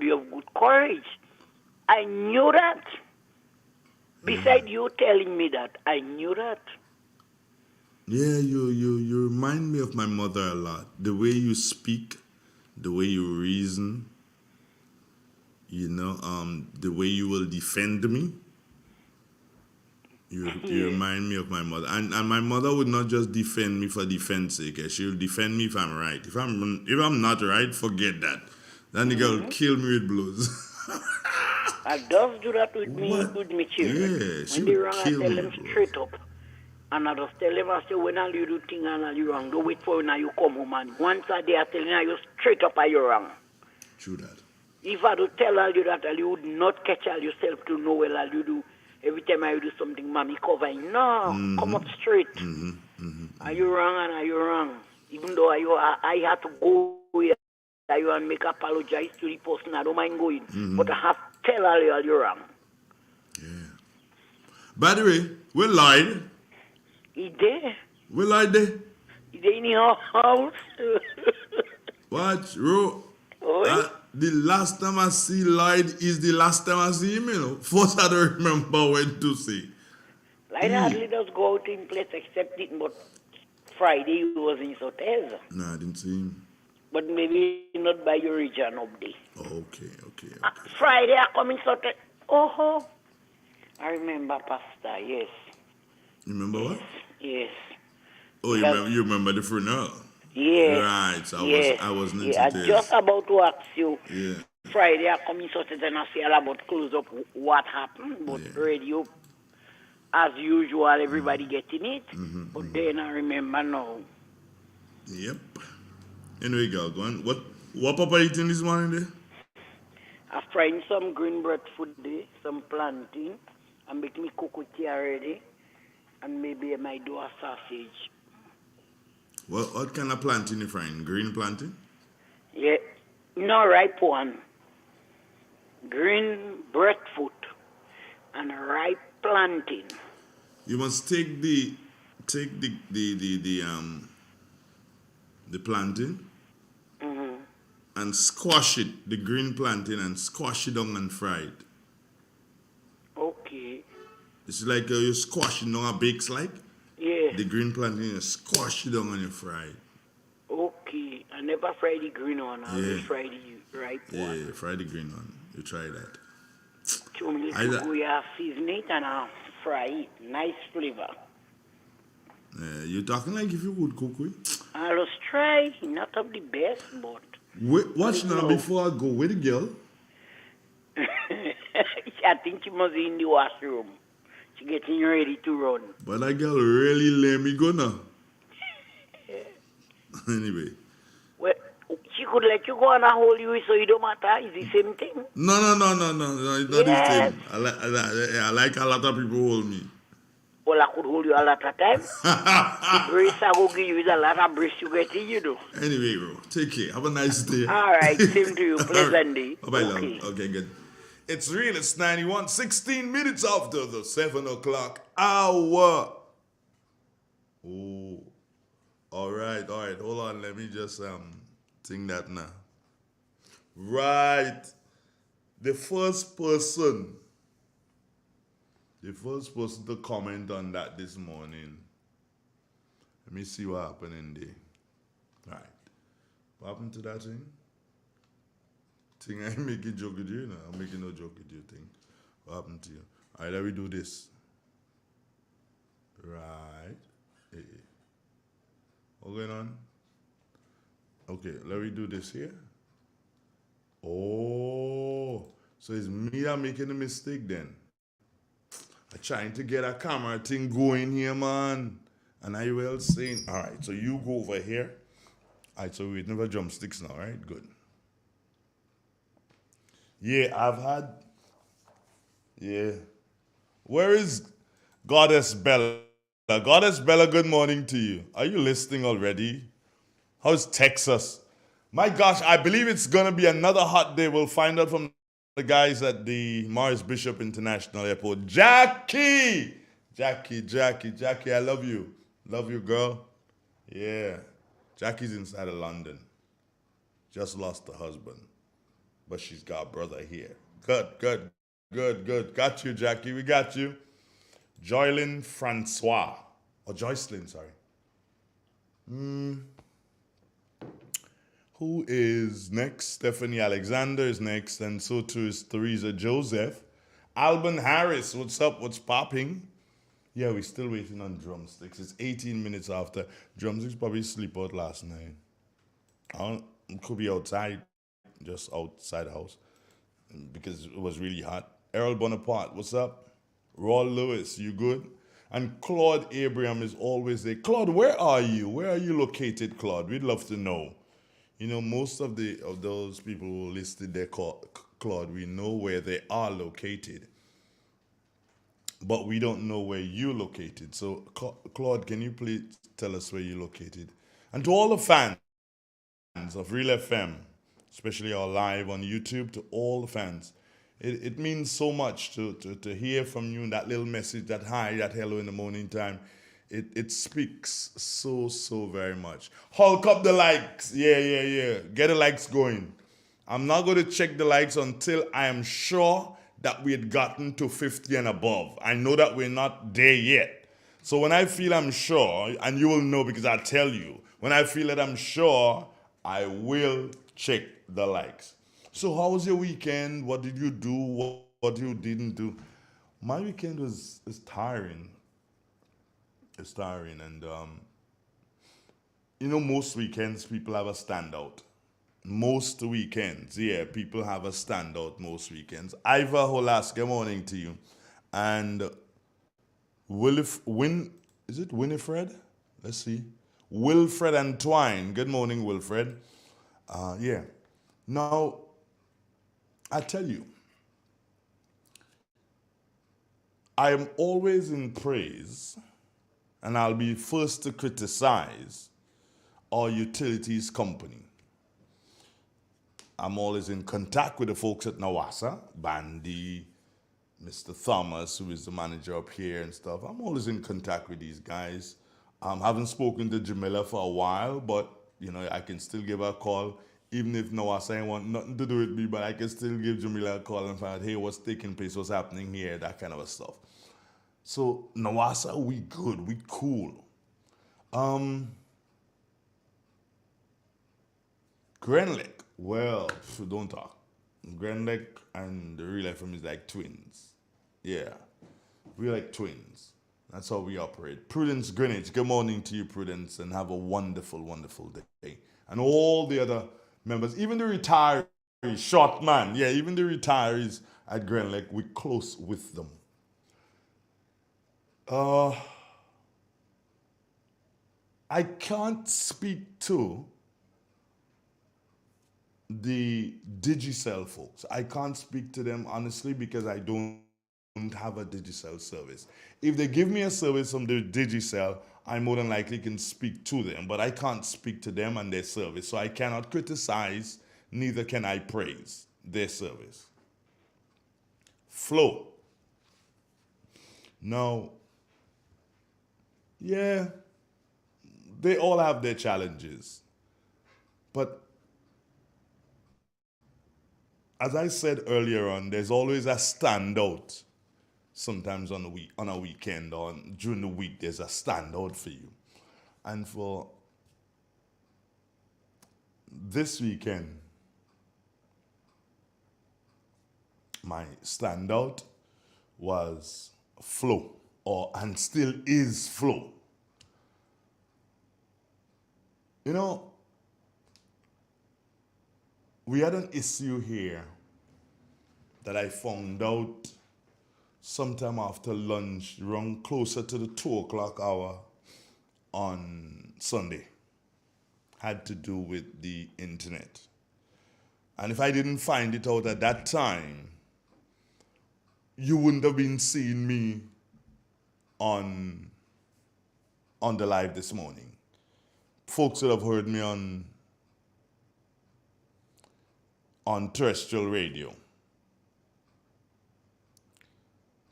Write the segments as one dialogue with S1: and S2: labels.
S1: You have good courage. I knew that. Beside you telling me that, I knew that.
S2: Yeah, you remind me of my mother a lot. The way you speak, the way you reason, the way you will defend me. You
S1: Yeah.
S2: remind me of my mother, and my mother would not just defend me for defense sake. She will defend me if I'm right. If I'm not right, forget that. Then the girl will
S1: Hmm.
S2: kill me with blows.
S1: I does do that with me,
S2: What?
S1: with me children.
S2: Yeah, she
S1: When they
S2: would
S1: wrong, I
S2: kill
S1: tell
S2: me
S1: them
S2: with blows.
S1: straight up. And I just tell them, I say, when all you do thing and all you wrong, don't wait for when you come home. And once a day, I tell you straight up, are you wrong.
S2: True that.
S1: If I do tell all you that, all you would not catch all yourself to know well all you do. Every time I do something, mommy covering. No, come up straight. Are you wrong and are you wrong? Even though I had to go here and make apologize to the person, I don't mind going. But I have to tell all you wrong.
S2: Yeah. By the way, we lied.
S1: He there.
S2: We lied there.
S1: He there in your house.
S2: Watch, bro.
S1: Oi.
S2: The last time I see lied is the last time I see him, First, I don't remember when to say.
S1: Like hardly does go out in place except it, but Friday he was in Sotez.
S2: No, I didn't see him.
S1: But maybe not by your region up there.
S2: Oh, okay.
S1: Friday I come in Sotez. Oh, I remember Pastor, yes.
S2: You remember what?
S1: Yes.
S2: Oh, you remember the funeral?
S1: Yes.
S2: Right. So
S1: Yes.
S2: I was into
S1: I
S2: this.
S1: just about to ask you.
S2: Yeah.
S1: Friday I come in Sotez and I see all about close up what happened. But
S2: Yeah.
S1: radio, as usual, everybody getting it. But then I remember now.
S2: Yep. Anyway, girl, go on. What Papa eating this morning there?
S1: I frying some green breadfruit there, some plantain, and make me cook with tea already, and maybe I might do a sausage.
S2: What kind of plantain you frying? Green plantain?
S1: Yeah, no ripe one. Green breadfruit and ripe plantain.
S2: You must take the plantain
S1: Hmm.
S2: and squash it, the green plantain, and squash it down and fry it.
S1: Okay.
S2: It's like you squash it down a bakes like.
S1: Yeah.
S2: The green plantain, you squash it down and you fry it.
S1: Okay. I never fry the green one. I always
S2: Yeah.
S1: fry the ripe
S2: Yeah,
S1: one.
S2: fry the green one. You try that.
S1: 2 minutes
S2: I-
S1: to go, you season it and I fry it. Nice flavor.
S2: You talking like if you would cook with.
S1: I just try. Not of the best, but.
S2: Wait, watch now
S1: No.
S2: before I go with the girl.
S1: I think she must be in the washroom. She getting ready to run.
S2: But that girl really let me go now. Anyway.
S1: Well, she could let you go and hold you so it don't matter. It's the same thing.
S2: No. It's not
S1: Yes.
S2: this thing. I like a lot of people hold me.
S1: Well, I could hold you a lot of time. The brace I will give you is a lot of brace you getting, you know.
S2: Anyway, bro, take care. Have a nice day.
S1: All right, same to you. Pleasant day.
S2: Bye-bye,
S1: Okay.
S2: love. Okay, good. It's real. It's 91. 16 minutes after the 7 o'clock hour. Oh. All right. Hold on. Let me just sing that now. Right. The first person to comment on that this morning. Let me see what happened in there. Right. What happened to that thing? I ain't making joke with you, I'm making no joke with you thing. What happened to you? Alright, let me do this. Right. Hey. What's going on? Okay, let me do this here. Oh, so it's me that making a mistake then. I'm trying to get a camera thing going here, man. And I will saying, all right, so you go over here. All right, so we're waiting for drumsticks now, right? Good. Yeah, Where is Goddess Bella? Goddess Bella, good morning to you. Are you listening already? How's Texas? My gosh, I believe it's going to be another hot day. We'll find out from the guys at the Morris Bishop International Airport. Jackie, I love you. Love you, girl. Yeah. Jackie's inside of London. Just lost her husband. but she's got a brother here. Good, good, good, good. Got you, Jackie. We got you. Joylyn Francois. Or Joycelyn, sorry. Who is next? Stephanie Alexander is next, and so too is Theresa Joseph. Alban Harris, what's up? What's popping? Yeah, we're still waiting on drumsticks. It's 18 minutes after. Drumsticks probably sleep out last night. I don't, it could be outside, just outside the house, because it was really hot. Errol Bonaparte, what's up? Raul Lewis, you good? And Claude Abraham is always there. Claude, where are you? Where are you located, Claude? We'd love to know. You know, most of those people who listed their Claude, we know where they are located, but we don't know where you're located. So, Claude, can you please tell us where you're located? And to all the fans of Real FM, especially our live on YouTube, to all the fans, it means so much to hear from you, that little message, that hi, that hello in the morning time. It speaks so very much. Hulk up the likes. Yeah. Get the likes going. I'm not going to check the likes until I am sure that we had gotten to 50 and above. I know that we're not there yet. So when I feel I'm sure, and you will know because I tell you, when I feel that I'm sure, I will check the likes. So how was your weekend? What did you do? What you didn't do? My weekend was tiring. It's tiring, and you know, most weekends people have a standout. Most weekends, yeah, people have a standout most weekends. Iva Holas, good morning to you. And is it Winifred? Let's see. Wilfred and Twine, good morning, Wilfred. Yeah. Now, I tell you, I am always in praise, and I'll be first to criticize our utilities company. I'm always in contact with the folks at Nawasa, Bandy, Mr. Thomas, who is the manager up here and stuff. I'm always in contact with these guys. Haven't spoken to Jamila for a while, but you know, I can still give her a call, even if Nawasa ain't want nothing to do with me, but I can still give Jamila a call and find out, hey, what's taking place, what's happening here, that kind of stuff. So Nawasa, we good, we cool. Grenlick, well, don't talk. Grenlick and the Real FM is like twins. Yeah, we're like twins. That's how we operate. Prudence Greenwich, good morning to you, Prudence, and have a wonderful, wonderful day. And all the other members, even the retirees, short man, yeah, even the retirees at Grenlick, we're close with them. I can't speak to the Digicel folks. I can't speak to them honestly because I don't have a Digicel service. If they give me a service from the Digicel, I more than likely can speak to them, but I can't speak to them and their service. So I cannot criticize, neither can I praise their service. Flow. Now, yeah, they all have their challenges. But as I said earlier on, there's always a standout. Sometimes on a weekend or during the week, there's a standout for you. And for this weekend, my standout was Flow, and still is Flow. You know, we had an issue here that I found out sometime after lunch, around closer to the 2 o'clock hour on Sunday. Had to do with the internet. And if I didn't find it out at that time, you wouldn't have been seeing me on the live this morning. Folks would have heard me on terrestrial radio.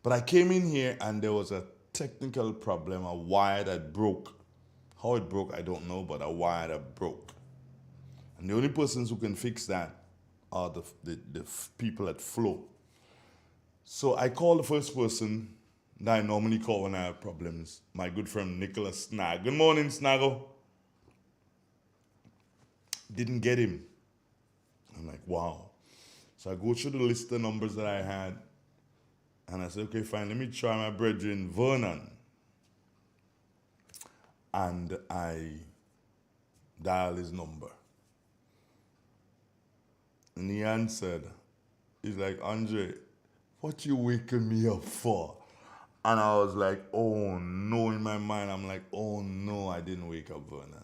S2: But I came in here and there was a technical problem, a wire that broke. How it broke, I don't know, but a wire that broke. And the only persons who can fix that are the people at Flow. So I called the first person that I normally call when I have problems, my good friend Nicholas Snag. Good morning, Snaggle. Didn't get him. I'm like, wow. So I go through the list of numbers that I had, and I said, okay, fine, let me try my brethren Vernon. And I dial his number. And he answered. He's like, Andre, what you waking me up for? And I was like, oh no, in my mind, I'm like, oh no, I didn't wake up Vernon.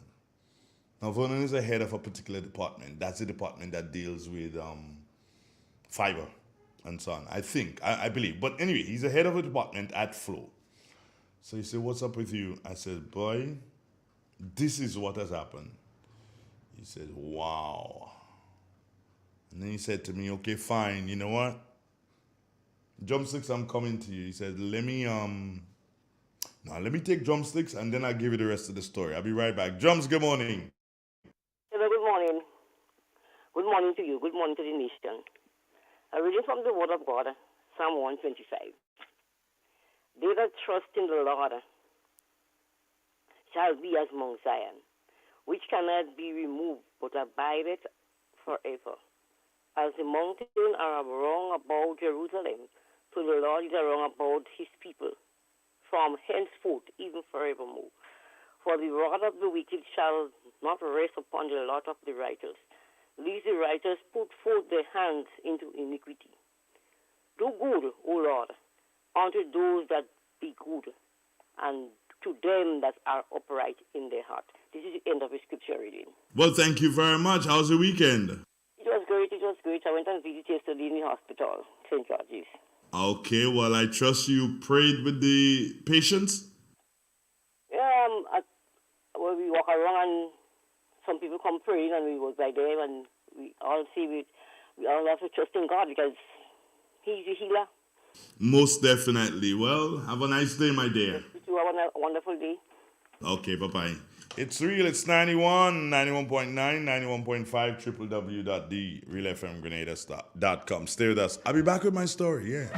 S2: Now, Vernon is the head of a particular department. That's the department that deals with fiber and so on. I believe. But anyway, he's the head of a department at Flow. So he said, what's up with you? I said, boy, this is what has happened. He said, wow. And then he said to me, okay, fine, you know what? Drumsticks, I'm coming to you. He said, let me take drumsticks and then I'll give you the rest of the story. I'll be right back. Drums, good morning.
S3: Hello, good morning. Good morning to you. Good morning to the nation. A reading from the Word of God, Psalm 125. They that trust in the Lord shall be as Mount Zion, which cannot be removed, but abideth forever. As the mountains are wrong about Jerusalem, so the Lord is wrong about his people, from henceforth, even forevermore. For the rod of the wicked shall not rest upon the lot of the righteous, lest the righteous put forth their hands into iniquity. Do good, O Lord, unto those that be good, and to them that are upright in their heart. This is the end of the scripture reading.
S2: Well, thank you very much. How's the weekend?
S3: It was great. I went on visit yesterday in the hospital, St. George's.
S2: Okay, well, I trust you prayed with the patients?
S3: Well, we walk around and some people come praying and we walk by them and we all have to trust in God because he's the healer.
S2: Most definitely. Well, have a nice day, my dear.
S3: You have a wonderful day.
S2: Okay, bye-bye. It's real. It's 91, 91.9, 91.5, www.therealfmgrenada.com. Stay with us. I'll be back with my story, yeah.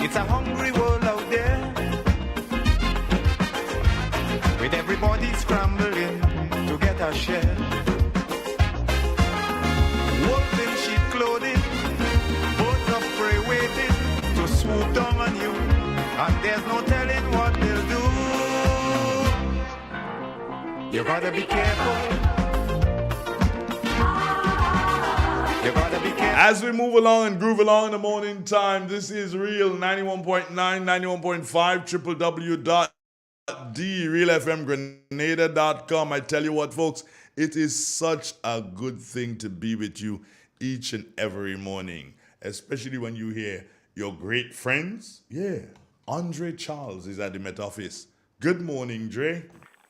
S4: It's a hungry world out there, with everybody scrambling to get a share. Wolves in sheep clothing, birds of prey waiting to swoop down on you, and there's no telling what they'll do. You gotta be careful.
S2: As we move along and groove along in the morning time, this is Real 91.9, 91.5, www.therealfmgrenada.com. I tell you what, folks, it is such a good thing to be with you each and every morning, especially when you hear your great friends. Yeah, Andre Charles is at the Met Office. Good morning, Dre.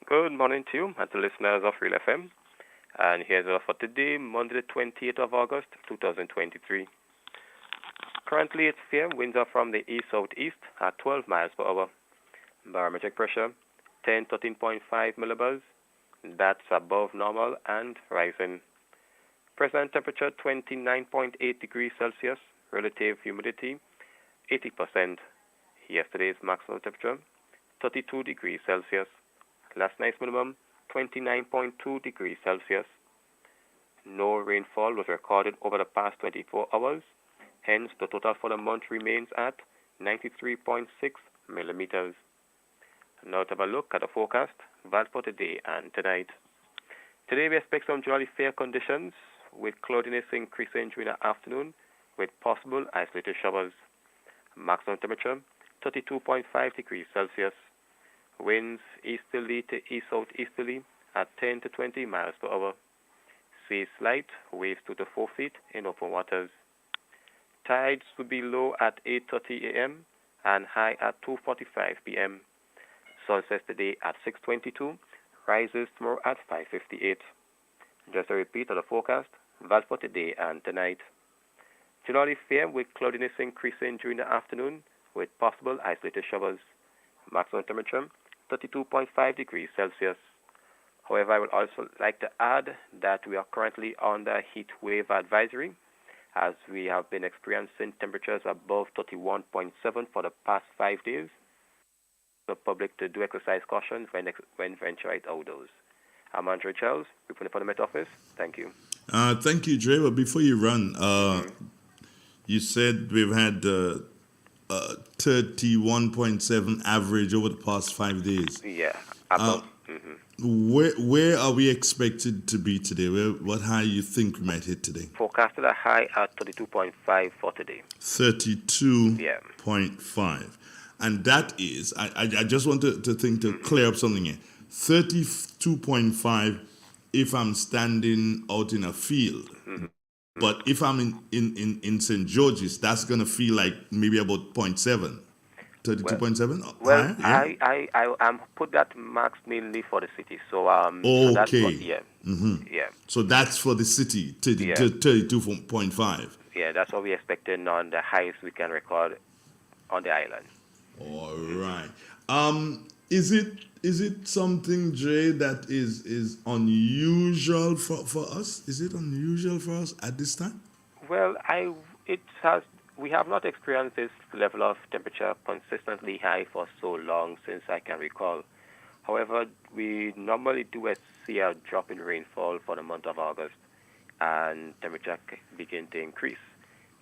S5: Good morning to you and the listeners of Real FM. And here's our for today, Monday the 28th of August, 2023. Currently, it's fair. Winds are from the east-southeast at 12 miles per hour. Barometric pressure, 13.5 millibars. That's above normal and rising. Present temperature, 29.8 degrees Celsius. Relative humidity, 80%. Yesterday's maximum temperature, 32 degrees Celsius. Last night's minimum, 29.2 degrees Celsius. No rainfall was recorded over the past 24 hours. Hence, the total for the month remains at 93.6 millimeters. Now to have a look at the forecast, that for today and tonight. Today we expect some generally fair conditions with cloudiness increasing during the afternoon with possible isolated showers. Maximum temperature 32.5 degrees Celsius. Winds easterly to east-southeasterly at 10 to 20 miles per hour. Sea slight, waves 2 to 4 feet in open waters. Tides will be low at 8:30 a.m. and high at 2:45 p.m. Sunset today at 6:22, rises tomorrow at 5:58. Just a repeat of the forecast, that for today and tonight. Generally fair with cloudiness increasing during the afternoon with possible isolated showers. Maximum temperature 32.5 degrees Celsius. However, I would also like to add that we are currently under heat wave advisory as we have been experiencing temperatures above 31.7 for the past 5 days. The public to do exercise caution when venturing outdoors. I'm Andre Charles, reporting for the Met Office. Thank you.
S2: Thank you, Dre. But before you run, you said we've had 31.7 average over the past 5 days.
S5: Yeah. About,
S2: Where are we expected to be today? What high you think we might hit today?
S5: Forecasted a high at 32.5 for today.
S2: 32.5. And that is, I just want to clear up something here. 32.5 if I'm standing out in a field. But if I'm in St. George's, that's going to feel like maybe about 0.7. 32.7?
S5: Well,
S2: higher?
S5: I put that marks mainly for the city. So,
S2: okay.
S5: So that's what, yeah.
S2: So that's for the city, 32.5.
S5: Yeah, that's what we're expecting on the highest we can record on the island.
S2: All right. Is it something, Jay, that is unusual for us? Is it unusual for us at this time?
S5: Well, we have not experienced this level of temperature consistently high for so long since I can recall. However, we normally do see a drop in rainfall for the month of August, and temperature begin to increase.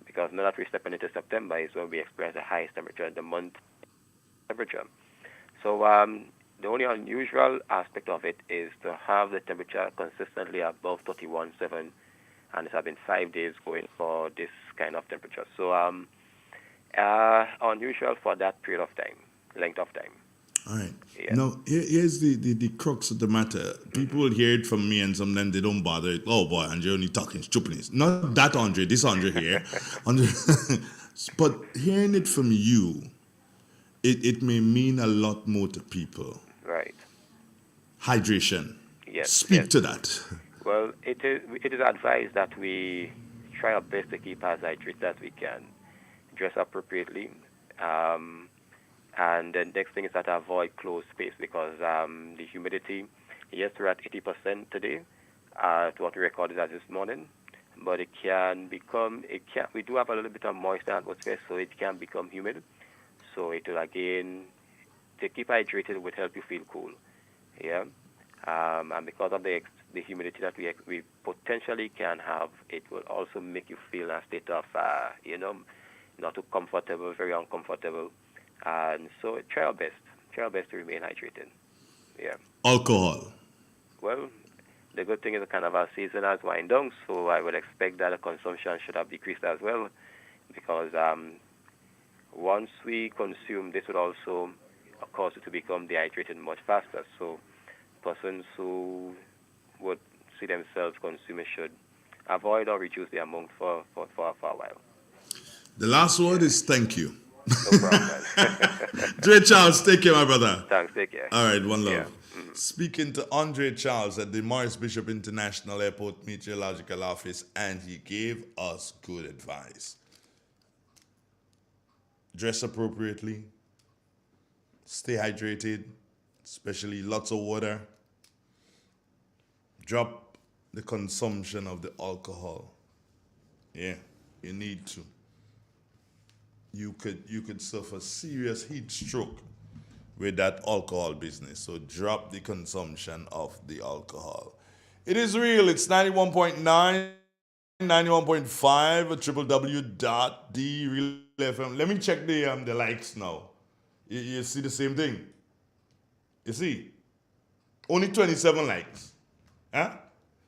S5: Because now that we're stepping into September is when we experience the highest temperature in the month temperature. So the only unusual aspect of it is to have the temperature consistently above 31.7, and it has been 5 days going for this kind of temperature. So unusual for that period of time, length of time.
S2: All right.
S5: Yeah.
S2: Now, here's the crux of the matter. People will hear it from me, and sometimes they don't bother. Oh, boy, Andre only talking stupidness. Not that Andre, this Andre here. Andre. But hearing it from you, it may mean a lot more to people.
S5: Right.
S2: Hydration.
S5: Yes.
S2: Speak to that.
S5: Well, it is advised that we try our best to keep as hydrated as we can, dress appropriately, and the next thing is that avoid closed space because the humidity, yes, we're at 80% today, to what we recorded as this morning, but we do have a little bit of moisture in the atmosphere, so it can become humid. So it will again, to keep hydrated would help you feel cool, yeah. And because of the humidity that we potentially can have, it will also make you feel in a state of, not too comfortable, very uncomfortable. And so try our best to remain hydrated. Yeah.
S2: Alcohol.
S5: Well, the good thing is the carnival season has wind down, so I would expect that the consumption should have decreased as well, because once we consume, this would also cause it to become dehydrated much faster. So persons who would see themselves consuming should avoid or reduce the amount for a while.
S2: The last word is thank you.
S5: No problem.
S2: Andre Charles, take care, my brother.
S5: Thanks, take care.
S2: All right, one love.
S5: Yeah.
S2: Speaking to Andre Charles at the Morris Bishop International Airport Meteorological Office, and he gave us good advice. Dress appropriately, stay hydrated, especially lots of water. Drop the consumption of the alcohol. Yeah, you need to. You could suffer serious heat stroke with that alcohol business. So drop the consumption of the alcohol. It is real. It's 91.9, 91.5, www.therealfm. Let me check the likes now. You see the same thing? You see? Only 27 likes. Huh?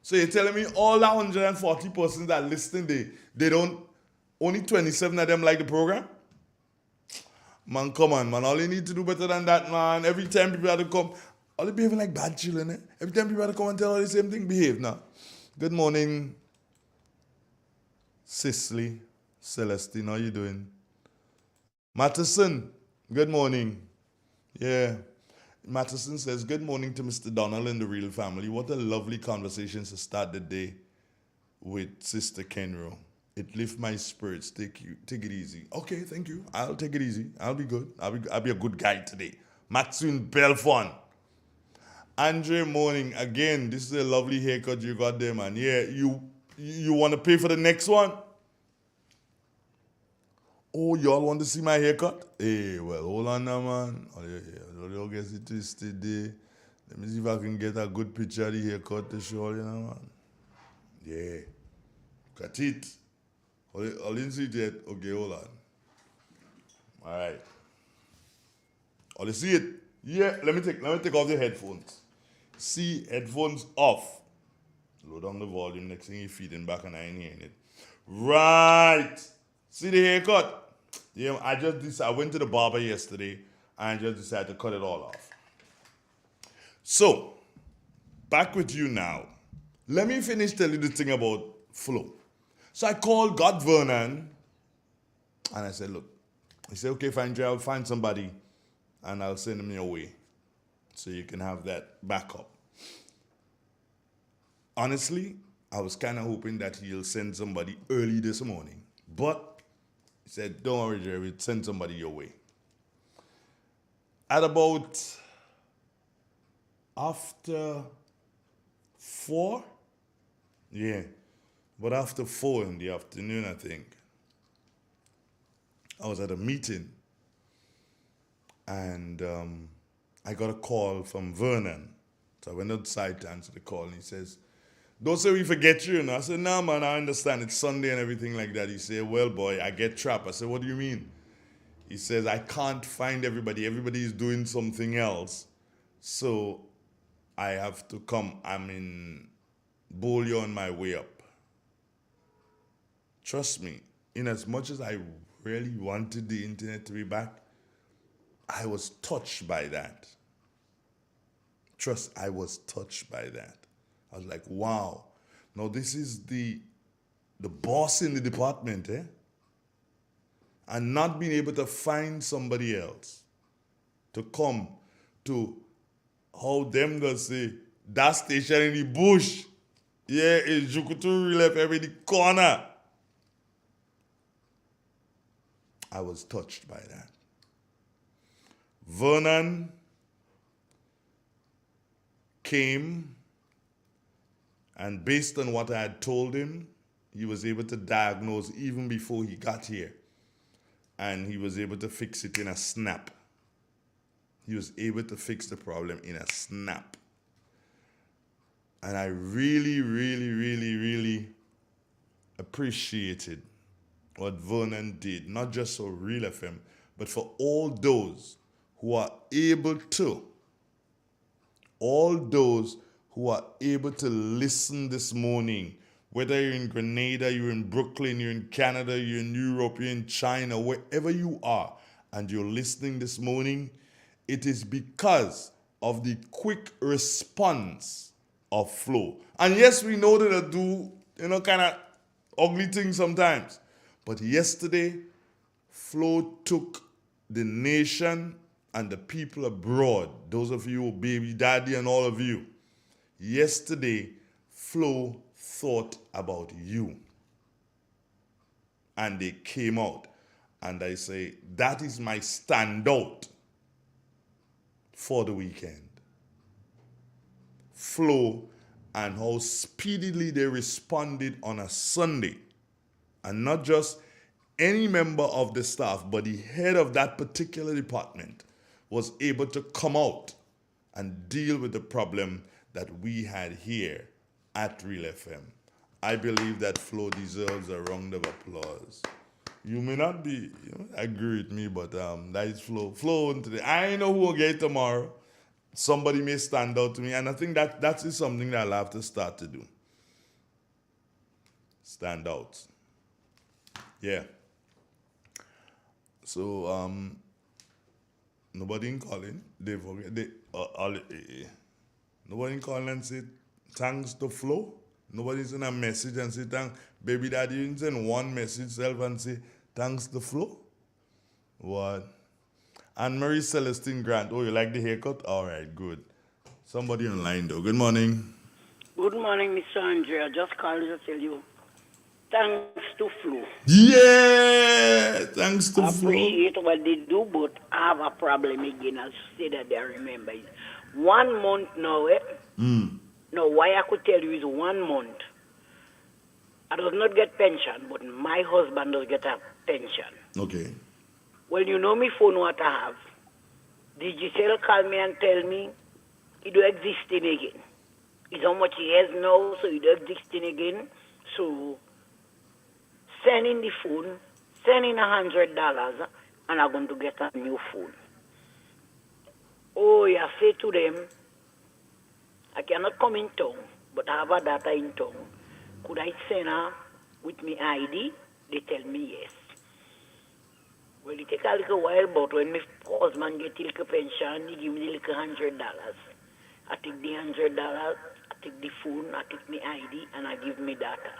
S2: So you're telling me all that 140 persons that are listening, they don't, only 27 of them like the program? Man, come on, man. All you need to do better than that, man. Every time people have to come, all they behaving like bad children, eh? Every time people have to come and tell all the same thing, behave now. Good morning, Cicely, Celestine, how you doing? Matterson, good morning. Yeah. Matterson says, good morning to Mr. Donald and the real family. What a lovely conversation to start the day with Sister Kenro. It lifts my spirits. Take it easy. Okay, thank you. I'll take it easy. I'll be good. I'll be a good guy today. Maxine Belfon. Andre Morning, again, this is a lovely haircut you got there, man. Yeah, you want to pay for the next one? Oh, y'all want to see my haircut? Hey, well, hold on now, man. Oh, yeah. Don't get it twisted there. Let me see if I can get a good picture of the haircut to show you now, man. Yeah. Cut it. I didn't see it yet. Okay, hold on. All right. Oh, you see it? Yeah, let me take off the headphones. See, headphones off. Low down the volume. Next thing you're feeding back and I ain't hearing it. Right. See the haircut? Yeah, I went to the barber yesterday and I just decided to cut it all off. So, back with you now. Let me finish telling you the thing about flow. So I called God Vernon and I said, look, he said, okay, fine, Jay, I'll find somebody and I'll send him your way so you can have that backup. Honestly, I was kind of hoping that he'll send somebody early this morning, but he said, don't worry, Jerry, we'll send somebody your way. At about after 4, but after 4 in the afternoon, I think, I was at a meeting and I got a call from Vernon. So I went outside to answer the call and he says, don't say we forget you. And I said, no, man, I understand. It's Sunday and everything like that. He said, well, boy, I get trapped. I said, what do you mean? He says, I can't find everybody. Everybody is doing something else. So I have to come. I'm in Bolio on my way up. Trust me, in as much as I really wanted the internet to be back, I was touched by that. I was touched by that. I was like, wow. Now this is the boss in the department, eh? And not being able to find somebody else to come to how them gonna say, that station in the bush. Yeah, it's Jukutu left every corner. I was touched by that. Vernon came, and based on what I had told him, he was able to diagnose even before he got here. And he was able to fix it in a snap. He was able to fix the problem in a snap. And I really, really, really, really appreciated what Vernon did, not just for Real FM, but for all those who are able to listen this morning, whether you're in Grenada, you're in Brooklyn, you're in Canada, you're in Europe, you're in China, wherever you are, and you're listening this morning, it is because of the quick response of Flow. And yes, we know that they do, kind of ugly things sometimes. But yesterday, Flow took the nation and the people abroad, those of you, baby daddy and all of you. Yesterday, Flow thought about you. And they came out. And I say, that is my standout for the weekend. Flow and how speedily they responded on a Sunday. And not just any member of the staff, but the head of that particular department was able to come out and deal with the problem that we had here at Real FM. I believe that Flo deserves a round of applause. You may not agree with me, but that is Flo. Flo today. I know who will get tomorrow. Somebody may stand out to me, and I think that is something that I'll have to start to do. Stand out. Yeah. So nobody in calling. They forget. Nobody in calling and say thanks to Flo. Nobody's in a message and say thanks. Baby daddy, you didn't send one message self and say thanks to Flo. What? Anne Marie Celestine Grant. Oh, you like the haircut? All right, good. Somebody online though. Good morning.
S1: Good morning, Mr. Andre. I just called to tell you, thanks to Flo.
S2: Yeah, thanks to
S1: I
S2: Flo.
S1: appreciate what they do, but I have a problem again. I'll say that I remember it. 1 month now, No, why I could tell you is 1 month. I does not get pension, but my husband does get a pension.
S2: Okay.
S1: Well, you know me phone what I have. The Giselle call me and tell me he do existing again. It's how much he has now, so he do existing again. So send in the phone, send in $100, and I'm going to get a new phone. Oh, I say to them, I cannot come in town, but I have a data in town. Could I send her with me ID? They tell me yes. Well, it take a little while, but when my husband get a little pension, he give me the little $100. I take the $100, I take the phone, I take my ID, and I give me data.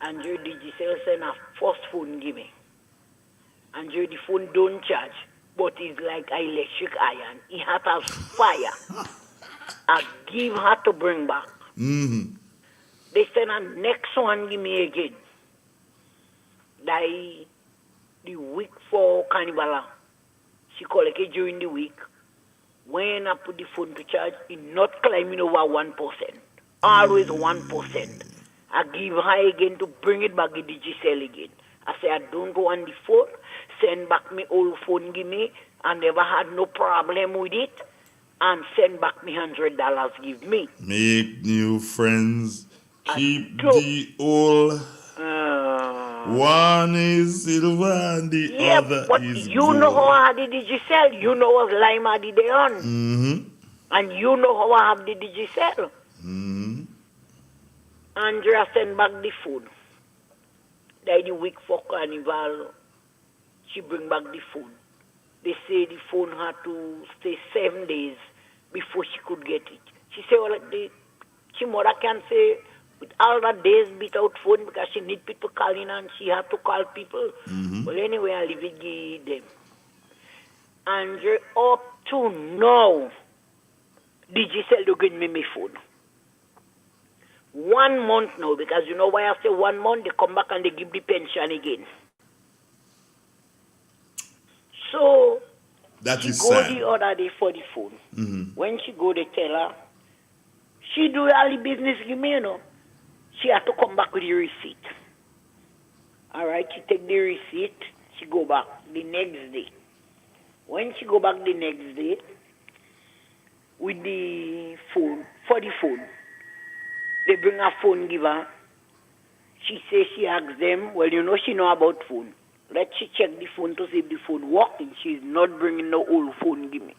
S1: Andrew Digicel send a first phone give me. Andrew, the phone don't charge, but it's like an electric iron. It has fire. I give her to bring back.
S2: Mm-hmm.
S1: They send a next one give me again. The week for Carnival. She collected during the week. When I put the phone to charge, it not climbing over 1%. Always 1%. I give her again to bring it back to Digicel again. I say I don't want the phone. Send back my old phone give me. I never had no problem with it. And send back me $100 give me.
S2: Make new friends. Keep the old. One is silver and the other
S1: but
S2: is
S1: you
S2: gold.
S1: know how I did Digicel. You know what Lime I did on.
S2: Mm-hmm.
S1: And you know how I have the Digicel.
S2: Mm-hmm.
S1: Andrea sent back the phone. The week for Carnival, she bring back the phone. They say the phone had to stay 7 days before she could get it. She said, well, she mother can say, with all the days without phone because she need people calling and she had to call people.
S2: Mm-hmm.
S1: Well, anyway, I leave it them. And up to now, Digicel to give me my phone. 1 month now, because you know why I say 1 month, they come back and they give the pension again. So,
S2: that
S1: she
S2: is
S1: go
S2: sad.
S1: the other day for the phone.
S2: Mm-hmm.
S1: When she go, they tell her, she do all the business, you know. She had to come back with the receipt. All right, she take the receipt, she go back the next day. When she go back the next day, with the phone, for the phone, they bring her phone giver. She says she asks them, well, you know she know about phone. Let she check the phone to see if the phone working. She's not bringing no old phone give me.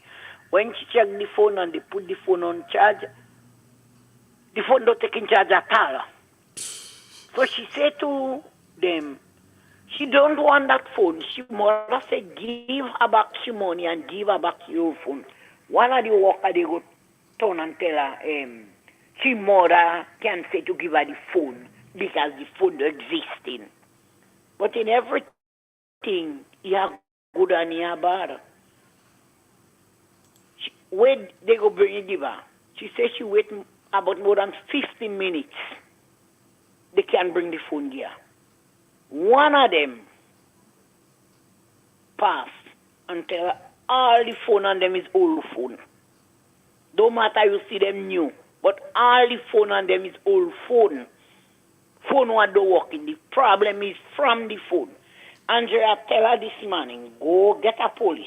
S1: When she check the phone and they put the phone on charge, the phone don't take in charge at all. So she said to them, she don't want that phone. She mother said, give her back your money and give her back your phone. One of the workers, they go turn and tell her, she mother can say to give her the phone because the phone existing. But in everything, you have good and you have bad. When they go bring it give her, she says she wait about more than 15 minutes. They can bring the phone here. One of them pass and tell her all the phone on them is old phone. Don't matter you see them new, but all the phone on them is old phone. Phone what don't working. The problem is from the phone. Andrea tell her this morning, go get a police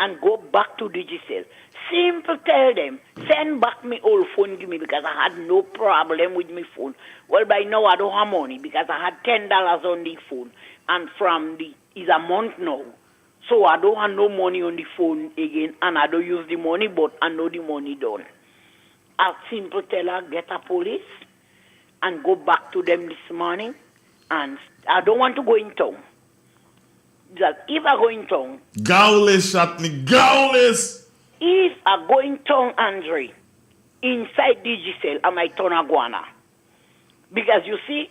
S1: and go back to Digicel. Simple tell them, send back me old phone to me because I had no problem with my phone. Well, by now I don't have money because I had $10 on the phone. And it's a month now. So I don't have no money on the phone again and I don't use the money, but I know the money done. I simple tell her, get a police and go back to them this morning. And I don't want to go in town. That if I go in town,
S2: Gaulis, Shatney, Gaulis!
S1: if I go in town, Andre, inside Digicel, I might turn a guana. Because you see,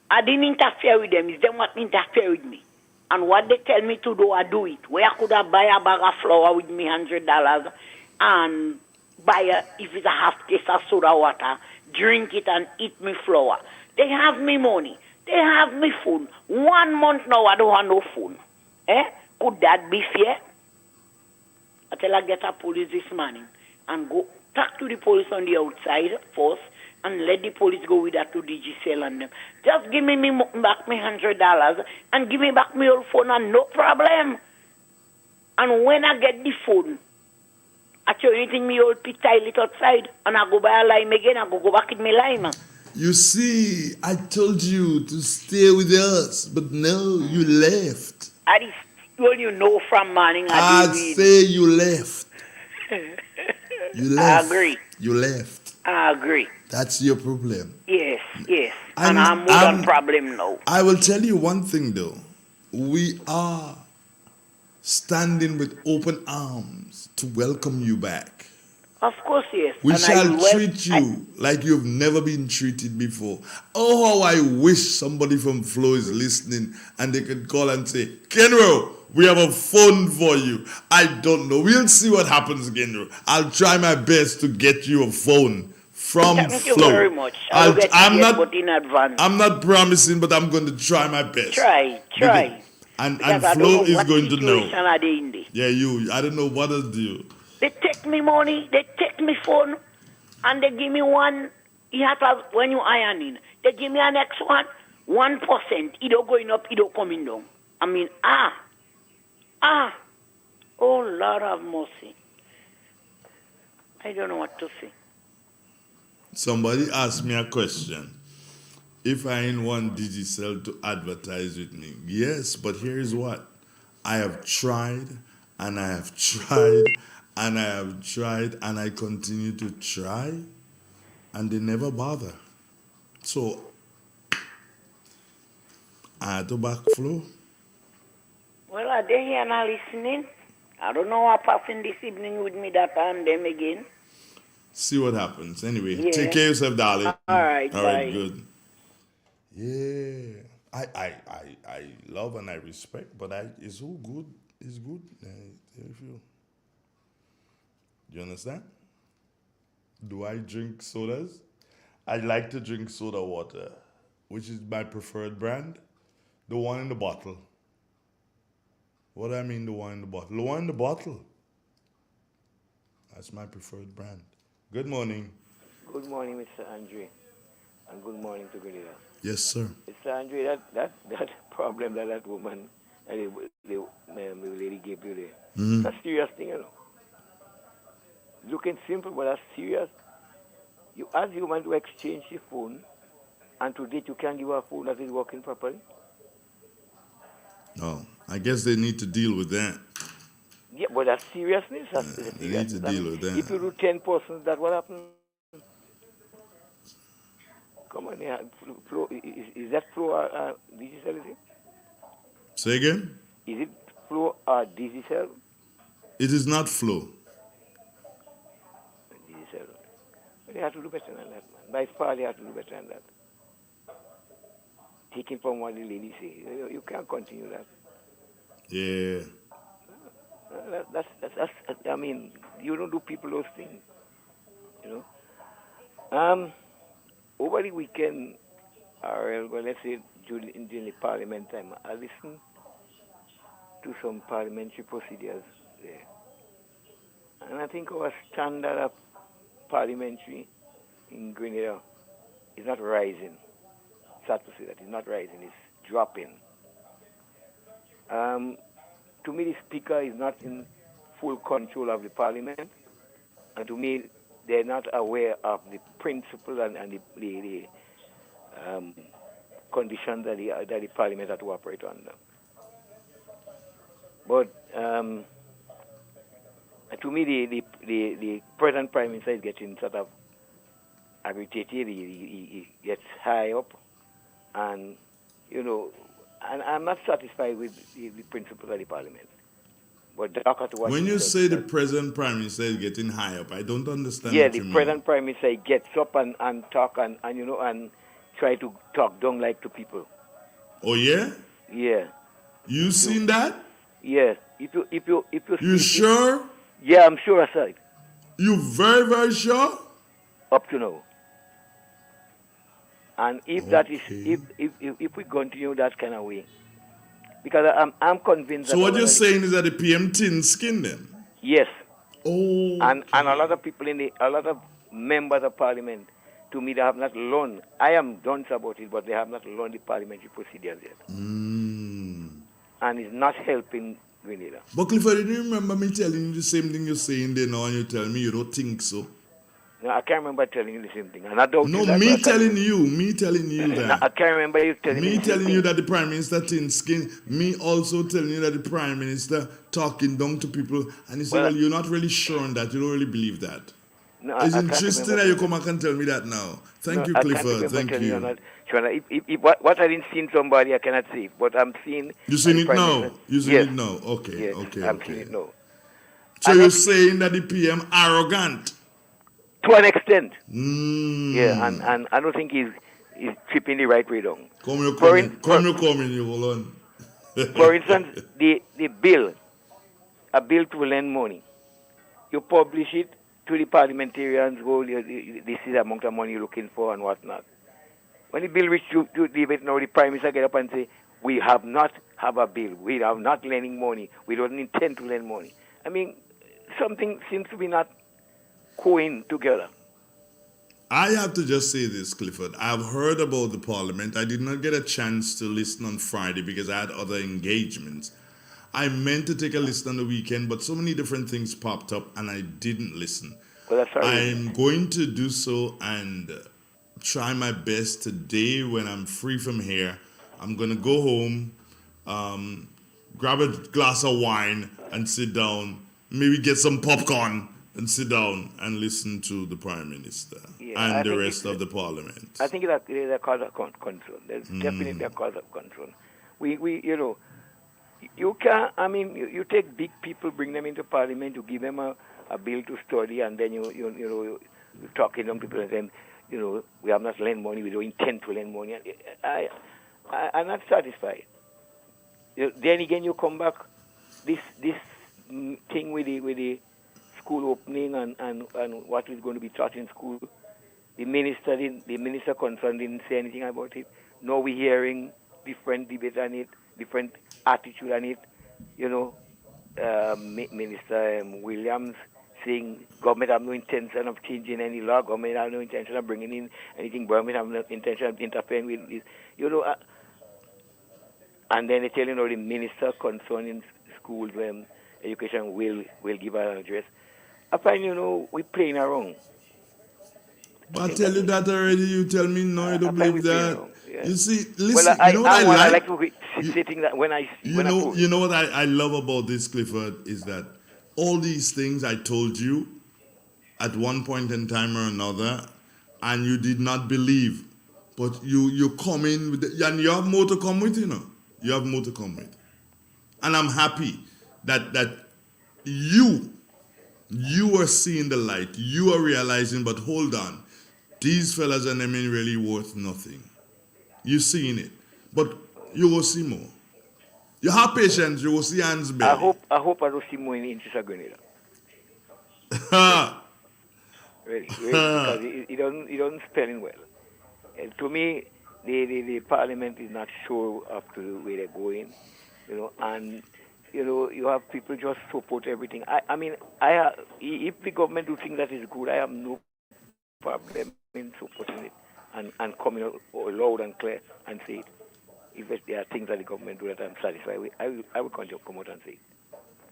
S1: I didn't interfere with them. It's them what interfere with me. And what they tell me to do, I do it. Where could I buy a bag of flour with me $100 and buy if it's a half case of soda water, drink it and eat me flour. They have me money. They have me phone. 1 month now, I don't have no phone. Could that be fair? I tell her get a police this morning and go talk to the police on the outside first and let the police go with that to Digicel and them. Just give me back me $100 and give me back my old phone and no problem. And when I get the phone, I tell you anything me old pit it outside and I go buy a lime again, I go back with my lime.
S2: You see, I told you to stay with us, but no, you left.
S1: I well, you know from morning
S2: I'd say you left. You left.
S1: I agree.
S2: You left.
S1: I agree.
S2: That's your problem.
S1: Yes. And I'm more than problem now.
S2: I will tell you one thing though. We are standing with open arms to welcome you back.
S1: Of course, yes.
S2: We
S1: and
S2: shall treat you like you've never been treated before. Oh, how I wish somebody from Flow is listening and they could call and say, Kenro, we have a phone for you. I don't know. We'll see what happens, Kenro. I'll try my best to get you a phone from Flow.
S1: Thank you very much. But in advance.
S2: I'm not promising, but I'm going to try my best.
S1: Try.
S2: And Flow is going to know.
S1: Are they in there.
S2: Yeah, I don't know what to do.
S1: They take me money, they take me phone, and they give me one. You have to have, when you ironing, they give me an next one, 1%. It don't going up, it don't coming down. I mean, oh Lord have mercy. I don't know what to say.
S2: Somebody asked me a question. If I ain't want Digicel to advertise with me, yes, but here is what. I have tried, and I have tried, and I have tried, and I continue to try, and they never bother. So, I had to backflow.
S1: Well, are they here now listening? I don't know what happened this evening with me that and them again.
S2: See what happens. Anyway, take care of yourself, darling.
S1: All right, bye.
S2: Good. Yeah, I love and I respect, but it's all good. It's good. If you understand? Do I drink sodas? I like to drink soda water, which is my preferred brand. The one in the bottle. What do I mean, the one in the bottle? The one in the bottle. That's my preferred brand. Good morning.
S6: Good morning, Mr. Andre, and good morning to Grenada.
S2: Yes, sir.
S6: Mr. Andre, that problem that woman, the lady gave you there, that's a serious thing, you know. Looking simple, but that's serious. You ask the woman to exchange the phone, and to date you can't give her a phone that is working properly.
S2: Oh, I guess they need to deal with that.
S6: Yeah, but that's seriousness.
S2: They need to deal with that.
S6: If you do 10%, that what happens? Come on, yeah. Flow, is that Flow Digicel? Is it?
S2: Say again?
S6: Is it Flow Digicel?
S2: It is not Flow.
S6: Digicel. They have to do better than that, man. By far, they have to do better than that. Taking from what the lady say, you can't continue that.
S2: Yeah.
S6: That's I mean, you don't do people those things, you know. Over the weekend, or well, let's say during the parliament time, I listened to some parliamentary procedures there. And I think our standard of parliamentary in Grenada is not rising. Sad to say that it's not rising, it's dropping. to me, the speaker is not in full control of the parliament, and to me, they're not aware of the principle and the conditions that the parliament has to operate under. But to me, the present prime minister is getting sort of agitated. He gets high up, and and I'm not satisfied with the principles of the parliament. But
S2: when you say the present prime minister is getting high up, I don't understand.
S6: Yeah,
S2: what
S6: the
S2: you
S6: present
S2: mean.
S6: prime minister gets up and talk and try to talk down like to people.
S2: Oh yeah?
S6: Yeah.
S2: You seen that?
S6: Yeah. If you
S2: You sure?
S6: Yeah, I'm sure I saw it.
S2: You very, very sure?
S6: Up to now. And if that is if we continue that kind of way, because I'm convinced.
S2: So what you're saying is that the PM thin skin then?
S6: Yes.
S2: Oh.
S6: And a lot of people a lot of members of parliament, to me, they have not learned. I am done about it, but they have not learned the parliamentary procedures yet. And it's not helping Grenada.
S2: But Clifford, do you remember me telling you the same thing you're saying there now, and you tell me you don't think so?
S6: No, I can't remember telling you the same thing. And I don't.
S2: No, me telling you that.
S6: No, I can't remember you telling me.
S2: Me telling you that the Prime Minister thin skin. Me also telling you that the Prime Minister talking down to people, and you say, well, you're not really sure on that. You don't really believe that.
S6: No,
S2: it's interesting that you come back and tell me that now. Thank you, Clifford. Thank you.
S6: If what I didn't see in somebody, I cannot see. But I'm seeing.
S2: You seen it now? You seen it now? Okay,
S6: yes,
S2: okay,
S6: I'm seeing it now.
S2: So you're saying that the PM arrogant?
S6: To an extent. Yeah, and I don't think he's tripping the right way down.
S2: Come, you hold on.
S6: For instance, the bill, a bill to lend money, you publish it to the parliamentarians, this is the amount of money you're looking for and whatnot. When the bill reaches to debate now, the Prime Minister get up and say, we have not have a bill. We are not lending money. We don't intend to lend money. I mean, something seems to be not going together.
S2: I have to just say this, Clifford. I've heard about the parliament. I did not get a chance to listen on Friday because I had other engagements. I meant to take a listen on the weekend, but so many different things popped up and I didn't listen.
S6: Well, that's
S2: I'm going to do so and try my best today when I'm free from here. I'm going to go home, grab a glass of wine and sit down, maybe get some popcorn and sit down and listen to the Prime Minister and the rest of the Parliament.
S6: I think that there's a cause of concern. There's definitely a cause of concern. You can, I mean, you take big people, bring them into Parliament, you give them a bill to study, and then you talking to people and saying, we have not lent money, we don't intend to lend money. I'm not satisfied. Then again, you come back, this thing with the school opening and what is going to be taught in school. The minister concerned didn't say anything about it. Now we're hearing different debate on it, different attitude on it. Minister Williams saying government have no intention of changing any law, government have no intention of bringing in anything, government have no intention of interfering with this. And then they tell the minister concerning schools, education will give an address. I find, we're playing around.
S2: I tell you that already. You tell me no, you don't believe that.
S6: Yeah.
S2: You see, listen.
S6: Well,
S2: you know what I like?
S6: Sitting that when I
S2: you know what I love about this, Clifford, is that all these things I told you at one point in time or another, and you did not believe, but you come in with and you have more to come with. You have more to come with, and I'm happy that you are seeing the light. You are realizing, but hold on. These fellas and them ain't really worth nothing. You're seeing it. But you will see more. You have patience, you will see hands belly.
S6: I hope I don't see more in interest of Grenada. Really, because it doesn't spelling well. And to me, the parliament is not sure of the way they're going, and you have people just support everything. I mean, if the government do think that is good, I have no problem in supporting it and coming out loud and clear and say it. If there are things that the government do that I'm satisfied with, I will come out and say it.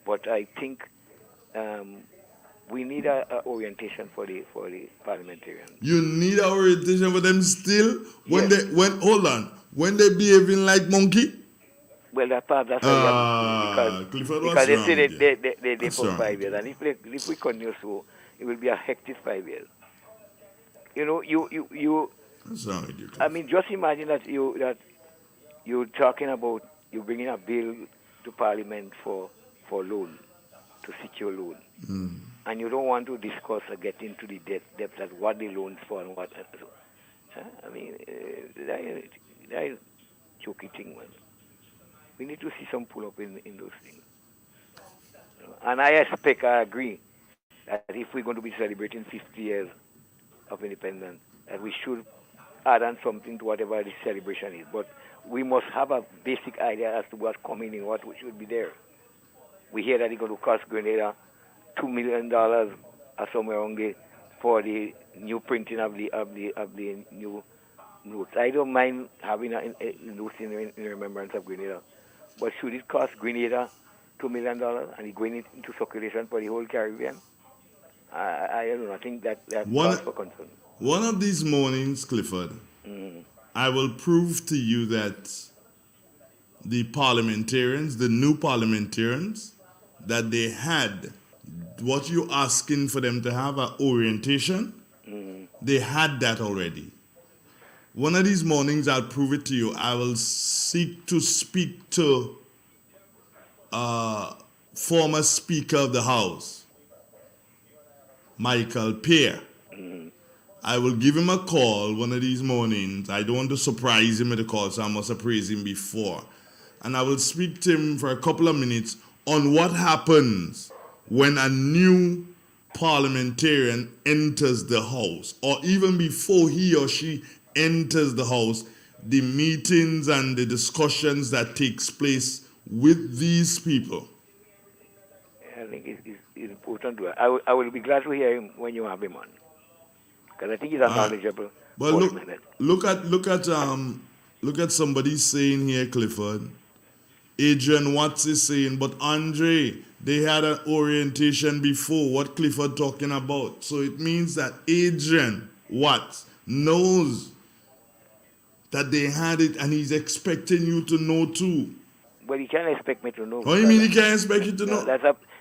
S6: But I think we need a orientation for the parliamentarians.
S2: You need an orientation for them still when
S6: Yes.
S2: when they behaving like monkey.
S6: Well, that's what we have to do
S2: Clifford,
S6: because
S2: what's
S6: they
S2: wrong
S6: say
S2: with you?
S6: they
S2: What's
S6: for
S2: wrong
S6: 5
S2: with
S6: years, and if we continue so, it will be a hectic 5 years. You know, you.
S2: What's wrong with you?
S6: I mean, just imagine that you're talking about you bringing a bill to Parliament for loan, to secure loan, and you don't want to discuss or get into the depth of what the loans for and what. I mean, that is choky thing, man. We need to see some pull up in those things. And I agree, that if we're going to be celebrating 50 years of independence, that we should add on something to whatever the celebration is. But we must have a basic idea as to what's coming in, what should be there. We hear that it's going to cost Grenada $2 million or somewhere around there for the new printing of the new notes. I don't mind having a note in remembrance of Grenada. But should it cost Grenada $2 million and it going into circulation for the whole Caribbean? I don't know. I think that's cause for concern.
S2: One of these mornings, Clifford, I will prove to you that the parliamentarians, the new parliamentarians, that they had what you're asking for them to have, an orientation, they had that already. One of these mornings, I'll prove it to you. I will seek to speak to former Speaker of the House, Michael Peer. I will give him a call one of these mornings. I don't want to surprise him with a call, so I must have praised him before. And I will speak to him for a couple of minutes on what happens when a new parliamentarian enters the House, or even before he or she enters the House, the meetings and the discussions that takes place with these people.
S6: I think it's important to. I will be glad to hear him when you have him on, because I think he's a knowledgeable.
S2: Well, look at somebody saying here, Clifford. Adrian Watts is saying, but Andre, they had an orientation before. What Clifford talking about? So it means that Adrian Watts knows that they had it, and he's expecting you to know too.
S6: Well, he can't expect me to know.
S2: What do you mean he can't expect you to know?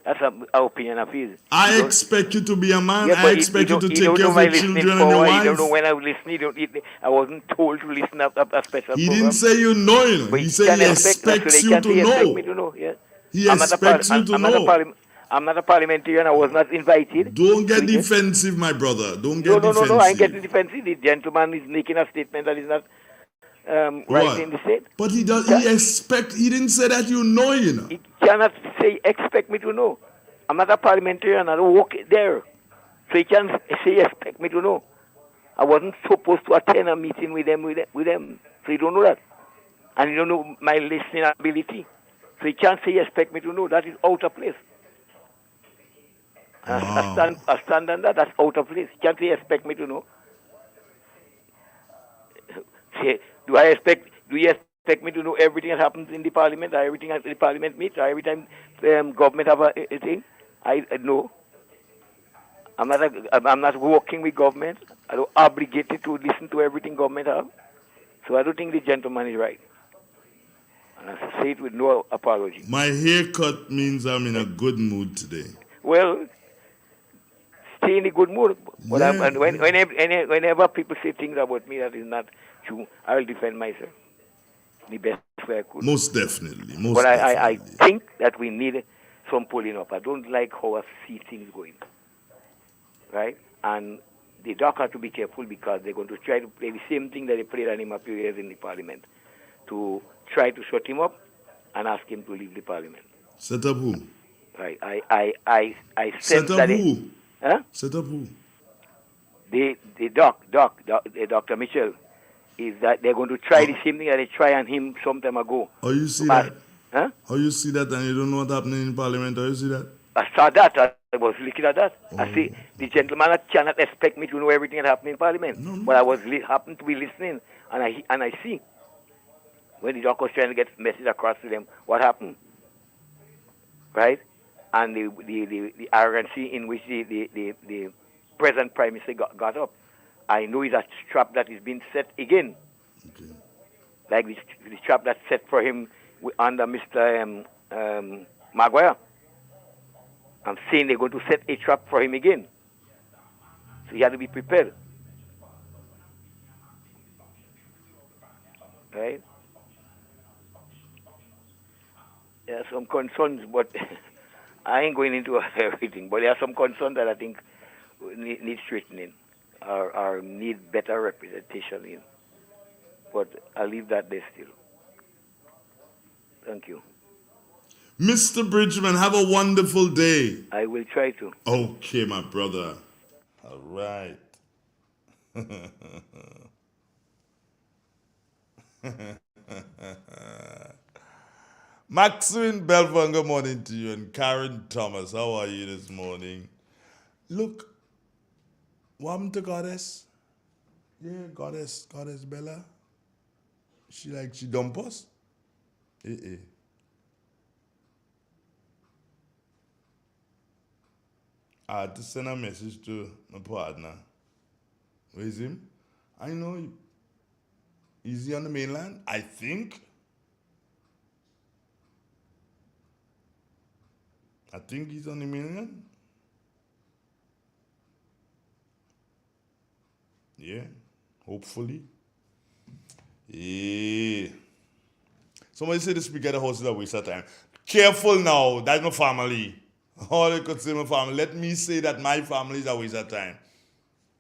S6: That's an opinion of his.
S2: I expect you to be a man.
S6: Yeah,
S2: I expect you to take care of your children and your wife.
S6: You don't know when I listen. I wasn't told to listen up a special
S2: He
S6: program.
S2: didn't say you know, you know. He said he expects you to know.
S6: Me to know. Yeah.
S2: He expects you to know.
S6: I'm not a parliamentarian. I was not invited.
S2: Don't get defensive, my brother. Don't get defensive.
S6: No. I ain't getting defensive. The gentleman is making a statement that is not right in the state.
S2: But he does. He didn't say that you know, you know.
S6: He cannot expect me to know. I'm not a parliamentarian. I don't work there. So he can't say expect me to know. I wasn't supposed to attend a meeting with them. So you don't know that. And you don't know my listening ability. So he can't say expect me to know. That is out of place.
S2: Wow.
S6: I stand on that. That's out of place. He can't say expect me to know. Do you expect me to know everything that happens in the parliament, or everything at the parliament meets, or every time government have a thing? I no. I'm not working with government. I don't obligated to listen to everything government have. So I don't think the gentleman is right. And I say it with no apology.
S2: My haircut means I'm in a good mood today.
S6: Well, stay in a good mood. But
S2: Yeah.
S6: whenever people say things about me that is not true, I will defend myself the best way I could.
S2: Most definitely.
S6: But I think that we need some pulling up. I don't like how I see things going. Right? And the doc have to be careful, because they're going to try to play the same thing that they played on him a few years in the parliament, to try to shut him up and ask him to leave the parliament.
S2: Set up who?
S6: Right. I sense
S2: Set up
S6: that
S2: who?
S6: Huh?
S2: Set up who?
S6: The Dr. Mitchell, is that they're going to try the same thing that they tried on him some time ago.
S2: Oh, you see that?
S6: Huh?
S2: How you see that and you don't know what's happening in Parliament? How you see that?
S6: I saw that. I was looking at that. I see the gentleman cannot expect me to know everything that happened in Parliament.
S2: No.
S6: But I was happened to be listening, and I see. when the doc was trying to get message across to them, what happened? Right? And the arrogancy in which the present Prime Minister got up. I know it's a trap that is being set again.
S2: Okay.
S6: Like the trap that's set for him under Mr. Maguire. I'm saying they're going to set a trap for him again. So he had to be prepared. Right? There are some concerns, but I ain't going into everything. But there are some concerns that I think need straightening or need better representation in. But I'll leave that there still. Thank you.
S2: Mr. Bridgman, have a wonderful day.
S6: I will try to.
S2: Okay, my brother. All right. Maxine Belfon, good morning to you. And Karen Thomas, how are you this morning? Look, what happened to Goddess? Yeah, Goddess Bella. She dump us? I had to send a message to my partner. Where is him? I know. Is he on the mainland? I think. I think he's on the mainland. Yeah, hopefully. Yeah. Somebody said the speaker of the house is a waste of time. Careful now, that's my family. All I could say my family. Let me say that my family is a waste of time.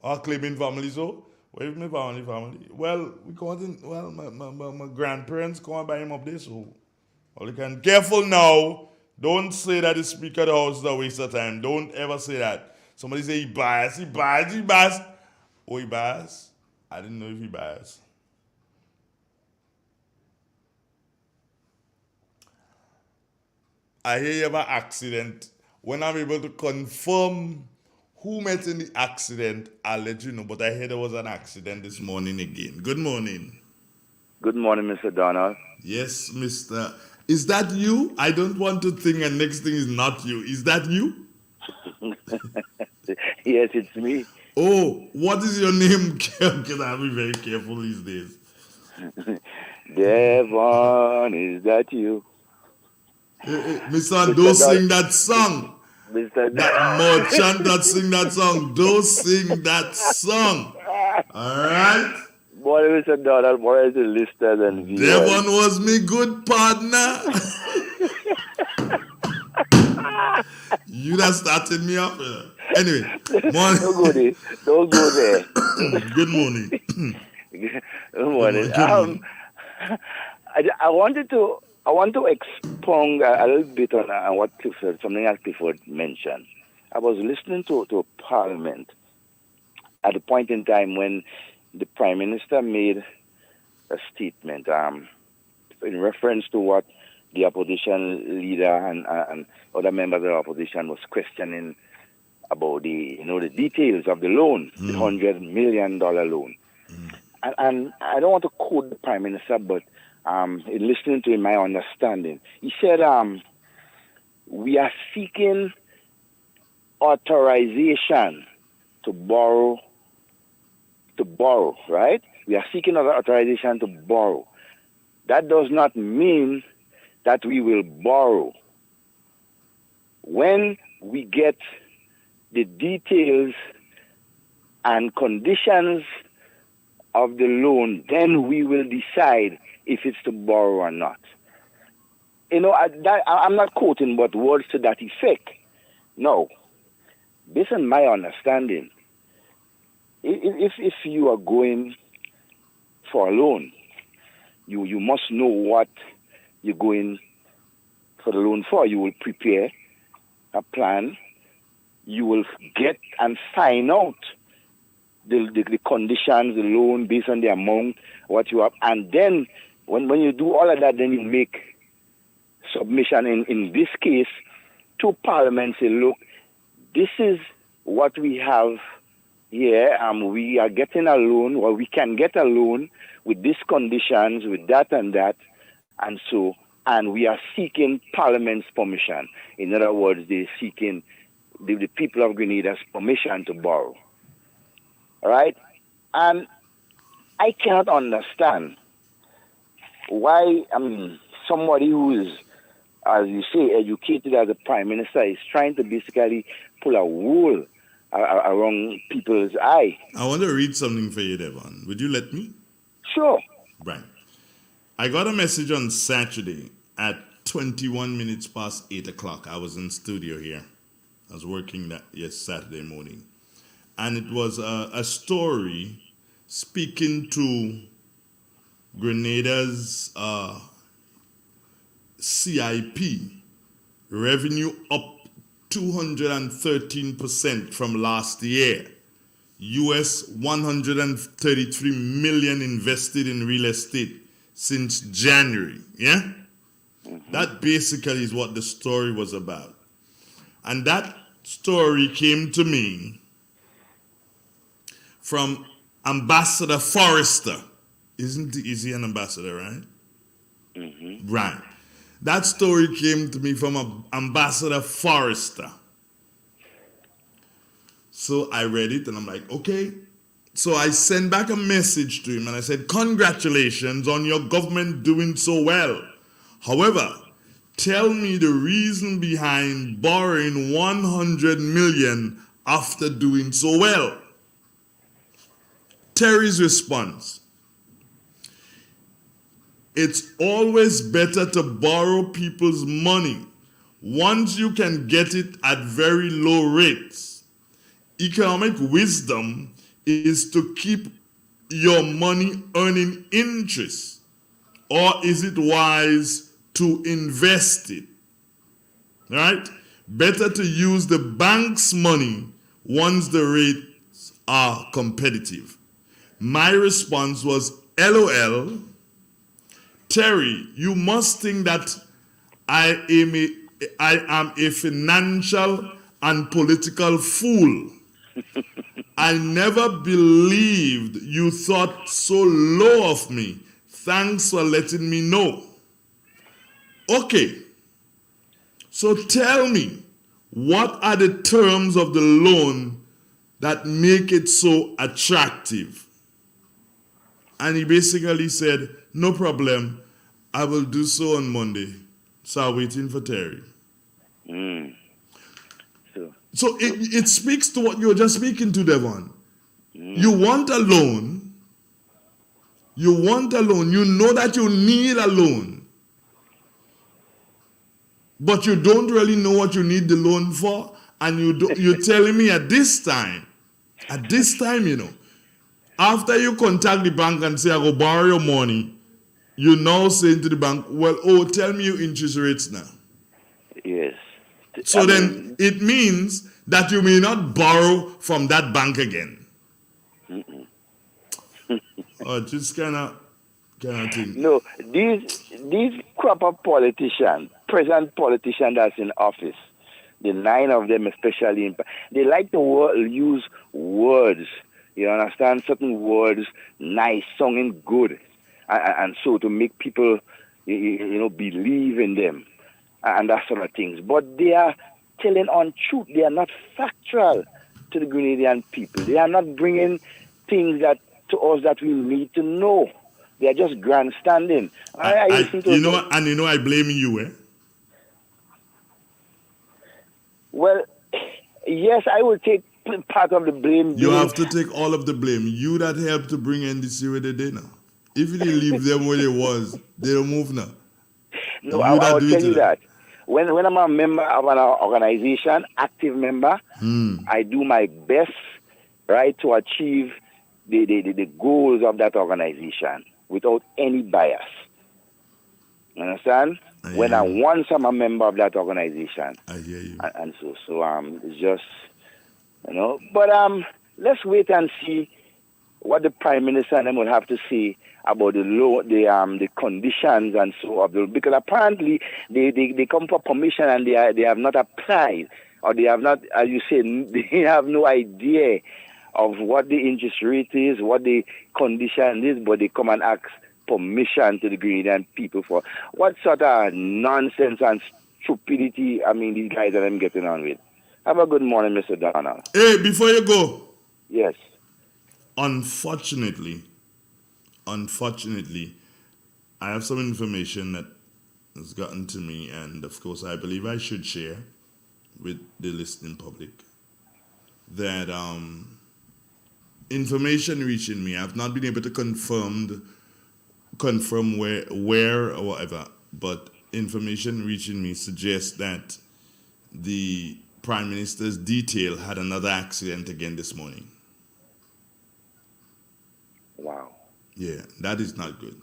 S2: Our claiming family, so where is my family? Well, my grandparents come by him up there, so all you can careful now. Don't say that the speaker of the house is a waste of time. Don't ever say that. Somebody say he biased. Oh, he biased? I didn't know if he biased. I hear you have an accident. When I'm able to confirm who met in the accident, I'll let you know. But I hear there was an accident this morning again. Good morning.
S7: Good morning, Mr. Donald.
S2: Yes, Mr. Is that you? I don't want to think and next thing is not you. Is that you?
S7: Yes, it's me.
S2: Oh, what is your name? Because I'll be very careful these days.
S7: Devon, is that you?
S2: Mr. Don't sing that song.
S7: Mr.
S2: That merchant that sing that song. Don't sing that song. All right?
S7: Boy, Mr. Donald, more as a listener than viewers.
S2: Devon was me good partner. You that started me off. Anyway, morning.
S7: Don't go there.
S2: Good morning.
S7: Good morning. I want to expound a little bit on what Clifford, something that Clifford mentioned. I was listening to Parliament at a point in time when the Prime Minister made a statement in reference to what the opposition leader and other members of the opposition was questioning about the details of the loan, the $100 million loan. And I don't want to quote the Prime Minister, but in listening to him, my understanding, he said, we are seeking authorization to borrow, right? We are seeking authorization to borrow. That does not mean that we will borrow. When we get the details and conditions of the loan, then we will decide if it's to borrow or not. I'm not quoting, but words to that effect. No. Based on my understanding, if you are going for a loan, you must know what you're going for the loan for. You will prepare a plan. You will get and sign out the conditions, the loan based on the amount, what you have. And then when you do all of that, then you make submission in this case to Parliament. Say, look, this is what we have here. We are getting a loan, or we can get a loan with these conditions, with that and that. and so, and we are seeking Parliament's permission. In other words, they're seeking the people of Grenada's permission to borrow. All right? And I cannot understand why, somebody who is, as you say, educated as a prime minister is trying to basically pull a wool around people's eye.
S2: I want to read something for you, Devon. Would you let me?
S7: Sure.
S2: Right. I got a message on Saturday at 21 minutes past 8 o'clock. I was in studio here. I was working that Saturday morning. And it was a story speaking to Grenada's CIP, revenue up 213% from last year. US 133 million invested in real estate since January. Yeah? Mm-hmm. That basically is what the story was about. And that story came to me from Ambassador Forrester. Is he an ambassador, right? Mm-hmm. Right. That story came to me from Ambassador Forrester. So I read it and I'm like, okay. So I sent back a message to him and I said, congratulations on your government doing so well. However, tell me the reason behind borrowing 100 million after doing so well. Terry's response: it's always better to borrow people's money once you can get it at very low rates. Economic wisdom is to keep your money earning interest, or is it wise to invest it? Right? Better to use the bank's money once the rates are competitive. My response was, LOL, Terry, you must think that I am a financial and political fool. I never believed you thought so low of me. Thanks for letting me know. Okay, so tell me, what are the terms of the loan that make it so attractive? And he basically said, no problem, I will do so on Monday. So I'm waiting for Terry. So it speaks to what you were just speaking to, Devon. You want a loan. You know that you need a loan. But you don't really know what you need the loan for. And you're telling me at this time, after you contact the bank and say, I go borrow your money, you're now saying to the bank, well, tell me your interest rates now.
S7: Yes.
S2: So then it means that you may not borrow from that bank again. Just kind of thing.
S7: No, these crop of politicians, present politicians that's in office, the 9 of them especially, they like to use words. You understand? Certain words, nice, sounding good, and so to make people, believe in them, and that sort of things. But they are telling untruth. They are not factual to the Grenadian people. They are not bringing things to us that we need to know. They are just grandstanding. I
S2: blame you, eh?
S7: Well, yes, I will take part of the blame.
S2: You have to take all of the blame. You that helped to bring NDC where they did now. If you didn't leave them where they was, they don't move now.
S7: No, I'll tell you that. When I'm a member of an organization, active member, I do my best, right, to achieve the goals of that organization without any bias. You understand? Once I'm a member of that organization.
S2: I hear you.
S7: And so it's just, But let's wait and see what the Prime Minister and them will have to say about the conditions and so on. Because apparently they come for permission and they have not applied, or they have not, as you say, they have no idea of what the interest rate is, what the condition is, but they come and ask permission to the Grenadian people for? What sort of nonsense and stupidity, I mean, these guys that I'm getting on with? Have a good morning, Mr. Donald.
S2: Hey, before you go.
S7: Yes.
S2: Unfortunately, I have some information that has gotten to me, and of course, I believe I should share with the listening public. That information reaching me, I've not been able to confirm where or whatever, but information reaching me suggests that the Prime Minister's detail had another accident again this morning.
S7: Wow.
S2: Yeah, that is not good.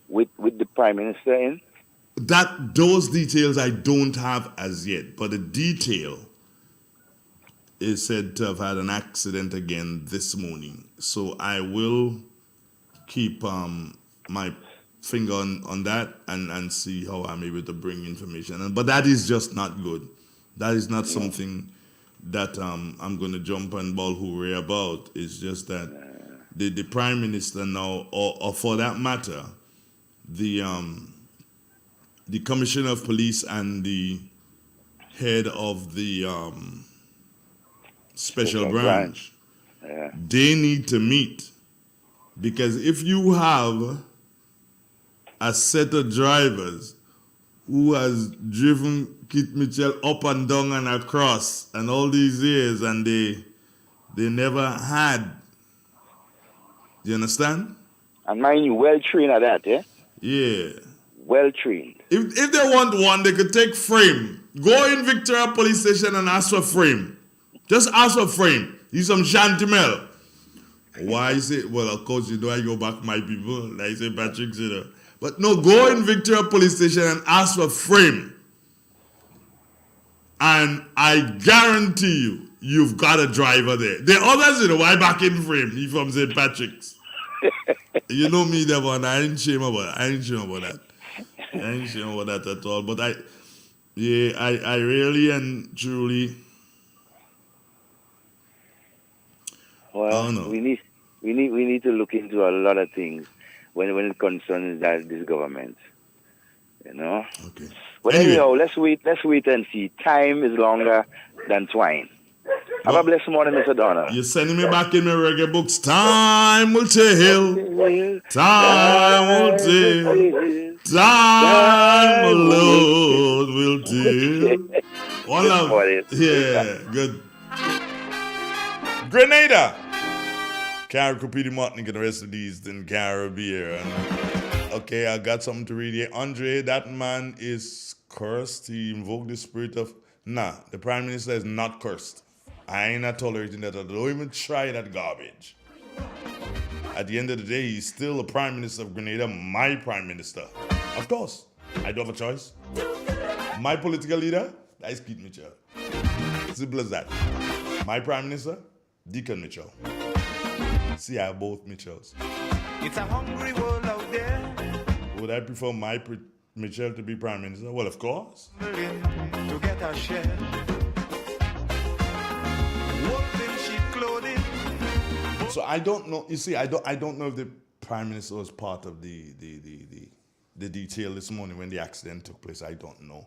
S7: With the Prime Minister in?
S2: Those details I don't have as yet, but the detail is said to have had an accident again this morning. So I will keep my finger on that and see how I'm able to bring information. But that is just not good. That is not something that I'm going to jump and ball hooray about. It's just that the Prime Minister now, or for that matter, the Commissioner of Police and the head of the Special Branch, they need to meet. Because if you have a set of drivers who has driven Kit Mitchell up and down and across and all these years, and they never had. Do you understand?
S7: And mind you, well trained at that, eh?
S2: Yeah.
S7: Well trained.
S2: If they want one, they could take frame. Go in Victoria Police Station and ask for frame. Just ask for frame. Use some Chantimel. Why is it? Well, of course, I go back my people, like say Patrick said. But no, go in Victoria Police Station and ask for frame. And I guarantee you've got a driver there. The others, why back in frame? He from St. Patrick's. You know me, Devon. I ain't shame about that. I ain't shame about that at all. But I really and truly.
S7: Well, we need to look into a lot of things when it concerns this government. You know.
S2: Okay.
S7: But anyhow, let's wait and see. Time is longer than twine. Have a blessed morning, Mr. Donald.
S2: You're sending me back in my reggae books. Time will tell. Time will tell. Time alone will tell. One love. Yeah, good. Grenada. Carol Kupiti Martin get the rest of these in Caribbean. Okay, I got something to read here. Andre, that man is cursed. He invoked the spirit of... Nah, the Prime Minister is not cursed. I ain't not tolerating that. Don't even try that garbage. At the end of the day, he's still the Prime Minister of Grenada, my Prime Minister. Of course, I don't have a choice. My political leader, that is Keith Mitchell. Simple as that. My Prime Minister, Deacon Mitchell. See, I have both Mitchells.
S4: It's a hungry world out there.
S2: Would I prefer my Mitchell to be Prime Minister? Well, of course.
S4: To get a share. Wolf in sheep clothing.
S2: So I don't know. You see, I don't know if the Prime Minister was part of the detail this morning when the accident took place. I don't know.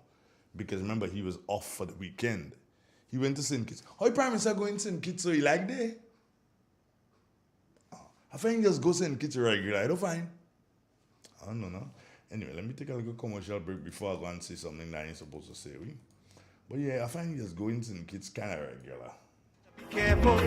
S2: Because remember, he was off for the weekend. He went to St. Kitts. How Prime Minister going to St. Kitts, so he like that? I think he just go St. Kitts regular. I don't find. I don't know. Anyway, let me take a little commercial break before I go and say something that I ain't supposed to say. But yeah, I find he just going St. Kitts kind of regular.
S4: Careful.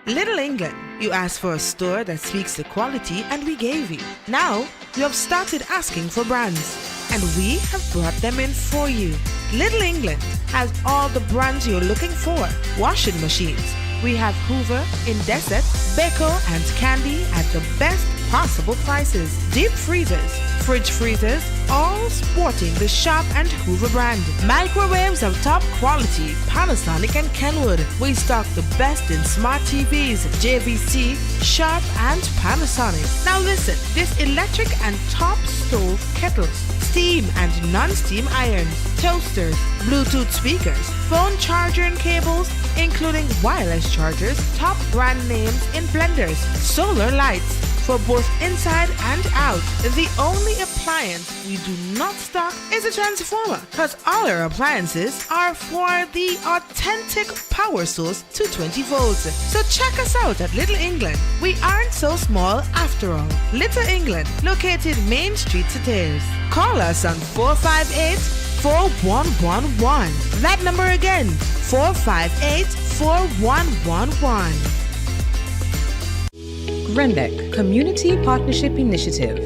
S8: Little England, you asked for a store that speaks the quality and we gave you. Now, you have started asking for brands and we have brought them in for you. Little England has all the brands you're looking for. Washing machines. We have Hoover, Indesit, Beko and Candy at the best possible prices. Deep freezers, fridge freezers, all sporting the Sharp and Hoover brand. Microwaves of top quality, Panasonic and Kenwood. We stock the best in smart TVs, JVC, Sharp and Panasonic. Now listen, this electric and top stove kettles, steam and non-steam irons, toasters, Bluetooth speakers, phone charger and cables, including wireless chargers, top brand names in blenders, solar lights, for both inside and out. The only appliance we do not stock is a transformer, because all our appliances are for the authentic power source to 20 volts. So check us out at Little England. We aren't so small after all. Little England, located Main Street to Tears. Call us on 458-4111. That number again, 458-4111.
S9: RENDEC Community Partnership Initiative.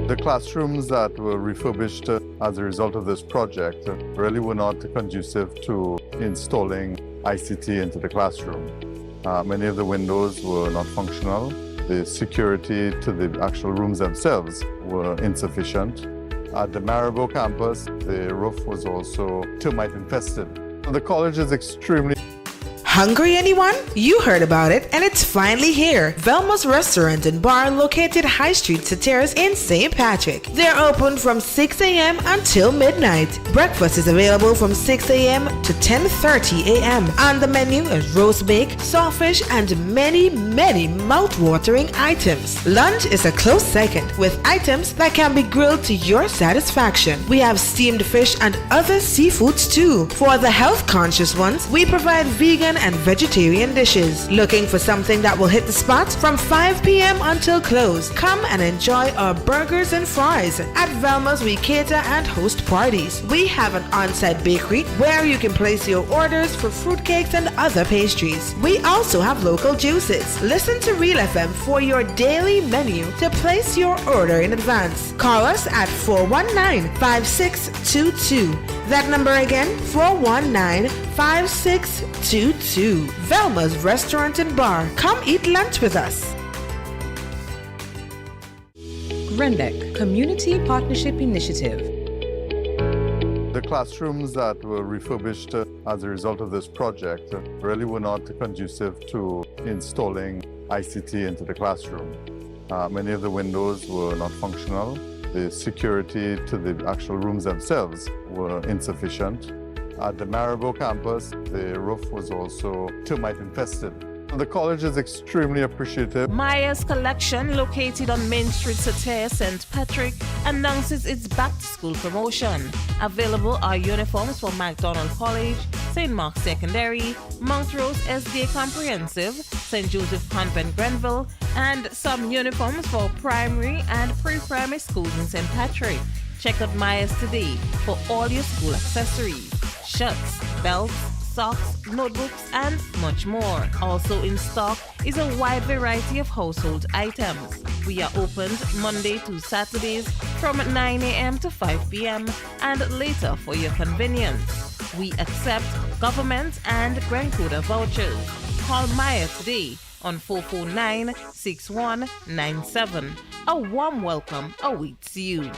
S10: The classrooms that were refurbished as a result of this project really were not conducive to installing ICT into the classroom. Many of the windows were not functional. The security to the actual rooms themselves were insufficient. At the Maribor campus, the roof was also termite infested. The college is extremely
S8: Hungry, anyone? You heard about it, and it's finally here. Velma's Restaurant and Bar, located High Street Terrace in St. Patrick. They're open from 6 a.m. until midnight. Breakfast is available from 6 a.m. to 10:30 a.m. On the menu is roast bake, sawfish, and many mouth-watering items. Lunch is a close second, with items that can be grilled to your satisfaction. We have steamed fish and other seafoods too. For the health-conscious ones, we provide vegan and vegetarian dishes. Looking for something that will hit the spot? From 5 p.m. until close, come and enjoy our burgers and fries. At Velma's, we cater and host parties. We have an on-site bakery where you can place your orders for fruitcakes and other pastries. We also have local juices. Listen to Real FM for your daily menu to place your order in advance. Call us at 419-5622. That number again, 419-5622. Velma's Restaurant and Bar. Come eat lunch with us.
S9: RENDEC Community Partnership Initiative.
S10: The classrooms that were refurbished as a result of this project really were not conducive to installing ICT into the classroom. Many of the windows were not functional. The security to the actual rooms themselves were insufficient. At the Maribor campus, the roof was also termite infested. The college is extremely appreciative.
S11: Maya's Collection, located on Main Street, St. Patrick, announces its back-to-school promotion. Available are uniforms for MacDonald College, St. Mark's Secondary, Montrose SDA Comprehensive, St. Joseph Convent Grenville, and some uniforms for primary and pre-primary schools in St. Patrick. Check out Maya's today for all your school accessories, shirts, belts, socks, notebooks, and much more. Also in stock is a wide variety of household items. We are opened Monday to Saturdays from 9 a.m. to 5 p.m. and later for your convenience. We accept government and Grand Coda vouchers. Call Maya today on 449-6197. A warm welcome awaits you.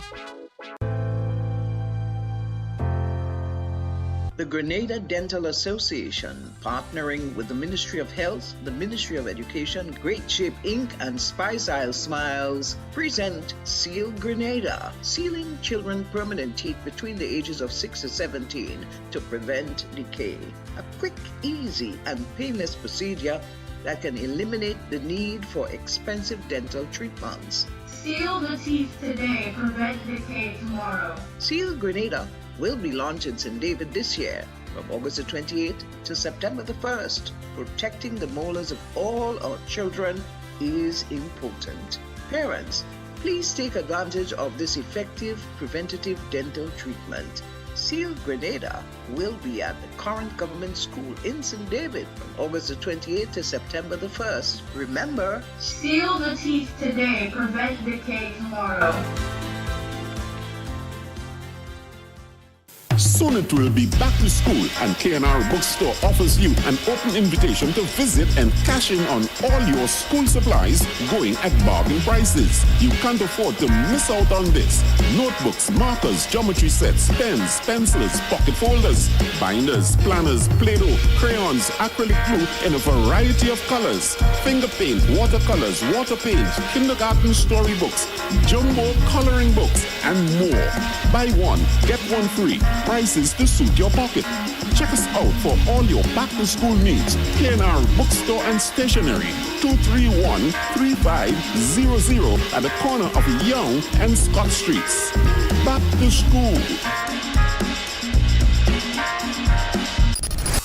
S12: The Grenada Dental Association, partnering with the Ministry of Health, the Ministry of Education, Great Shape Inc., and Spice Isle Smiles, present Seal Grenada, sealing children permanent teeth between the ages of 6 to 17 to prevent decay. A quick, easy, and painless procedure that can eliminate the need for expensive dental treatments.
S13: Seal the teeth today, prevent decay tomorrow.
S12: Seal Grenada will be launched in St. David this year from August the 28th to September the 1st. Protecting the molars of all our children is important. Parents, please take advantage of this effective preventative dental treatment. Seal Grenada will be at the current government school in St. David from August the 28th to September the 1st. Remember,
S13: seal the teeth today, prevent decay tomorrow.
S14: Soon it will be back to school, and K&R Bookstore offers you an open invitation to visit and cash in on all your school supplies going at bargain prices. You can't afford to miss out on this. Notebooks, markers, geometry sets, pens, pencils, pocket folders, binders, planners, Play-Doh, crayons, acrylic glue in a variety of colors, finger paint, watercolors, water paint, kindergarten storybooks, jumbo coloring books, and more. Buy one, get one free. Prices to suit your pocket. Check us out for all your back-to-school needs. K&R Bookstore and Stationery, 231-3500 at the corner of Young and Scott Streets. Back to school.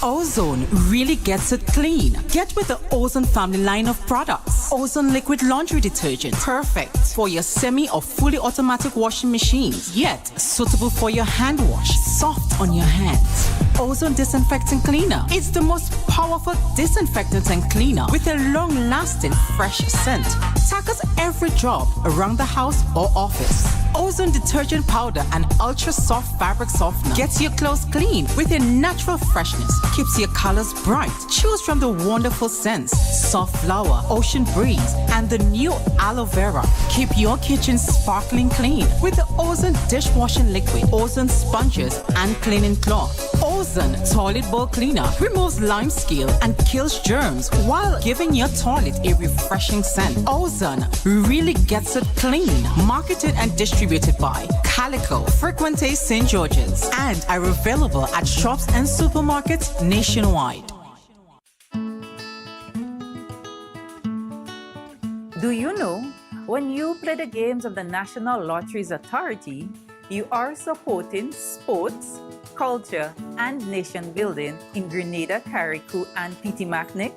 S15: Ozone really gets it clean. Get with the Ozone family line of products. Ozone liquid laundry detergent. Perfect for your semi or fully automatic washing machines. Yet suitable for your hand wash. Soft on your hands. Ozone disinfectant cleaner. It's the most powerful disinfectant and cleaner with a long-lasting fresh scent. Tackles every job around the house or office. Ozone detergent powder and ultra soft fabric softener gets your clothes clean with a natural freshness. Keeps your colors bright. Choose from the wonderful scents: soft flower, ocean breeze, and the new aloe vera. Keep your kitchen sparkling clean with the Ozone dishwashing liquid, Ozone sponges, and cleaning cloth. Ozone toilet bowl cleaner removes lime scale and kills germs while giving your toilet a refreshing scent. Ozone really gets it clean. Marketed and distributed by Calico, Frequente St. George's, and are available at shops and supermarkets nationwide.
S16: Do you know, when you play the games of the National Lotteries Authority, you are supporting sports, culture, and nation building in Grenada, Carriacou, and Petit-Martinique?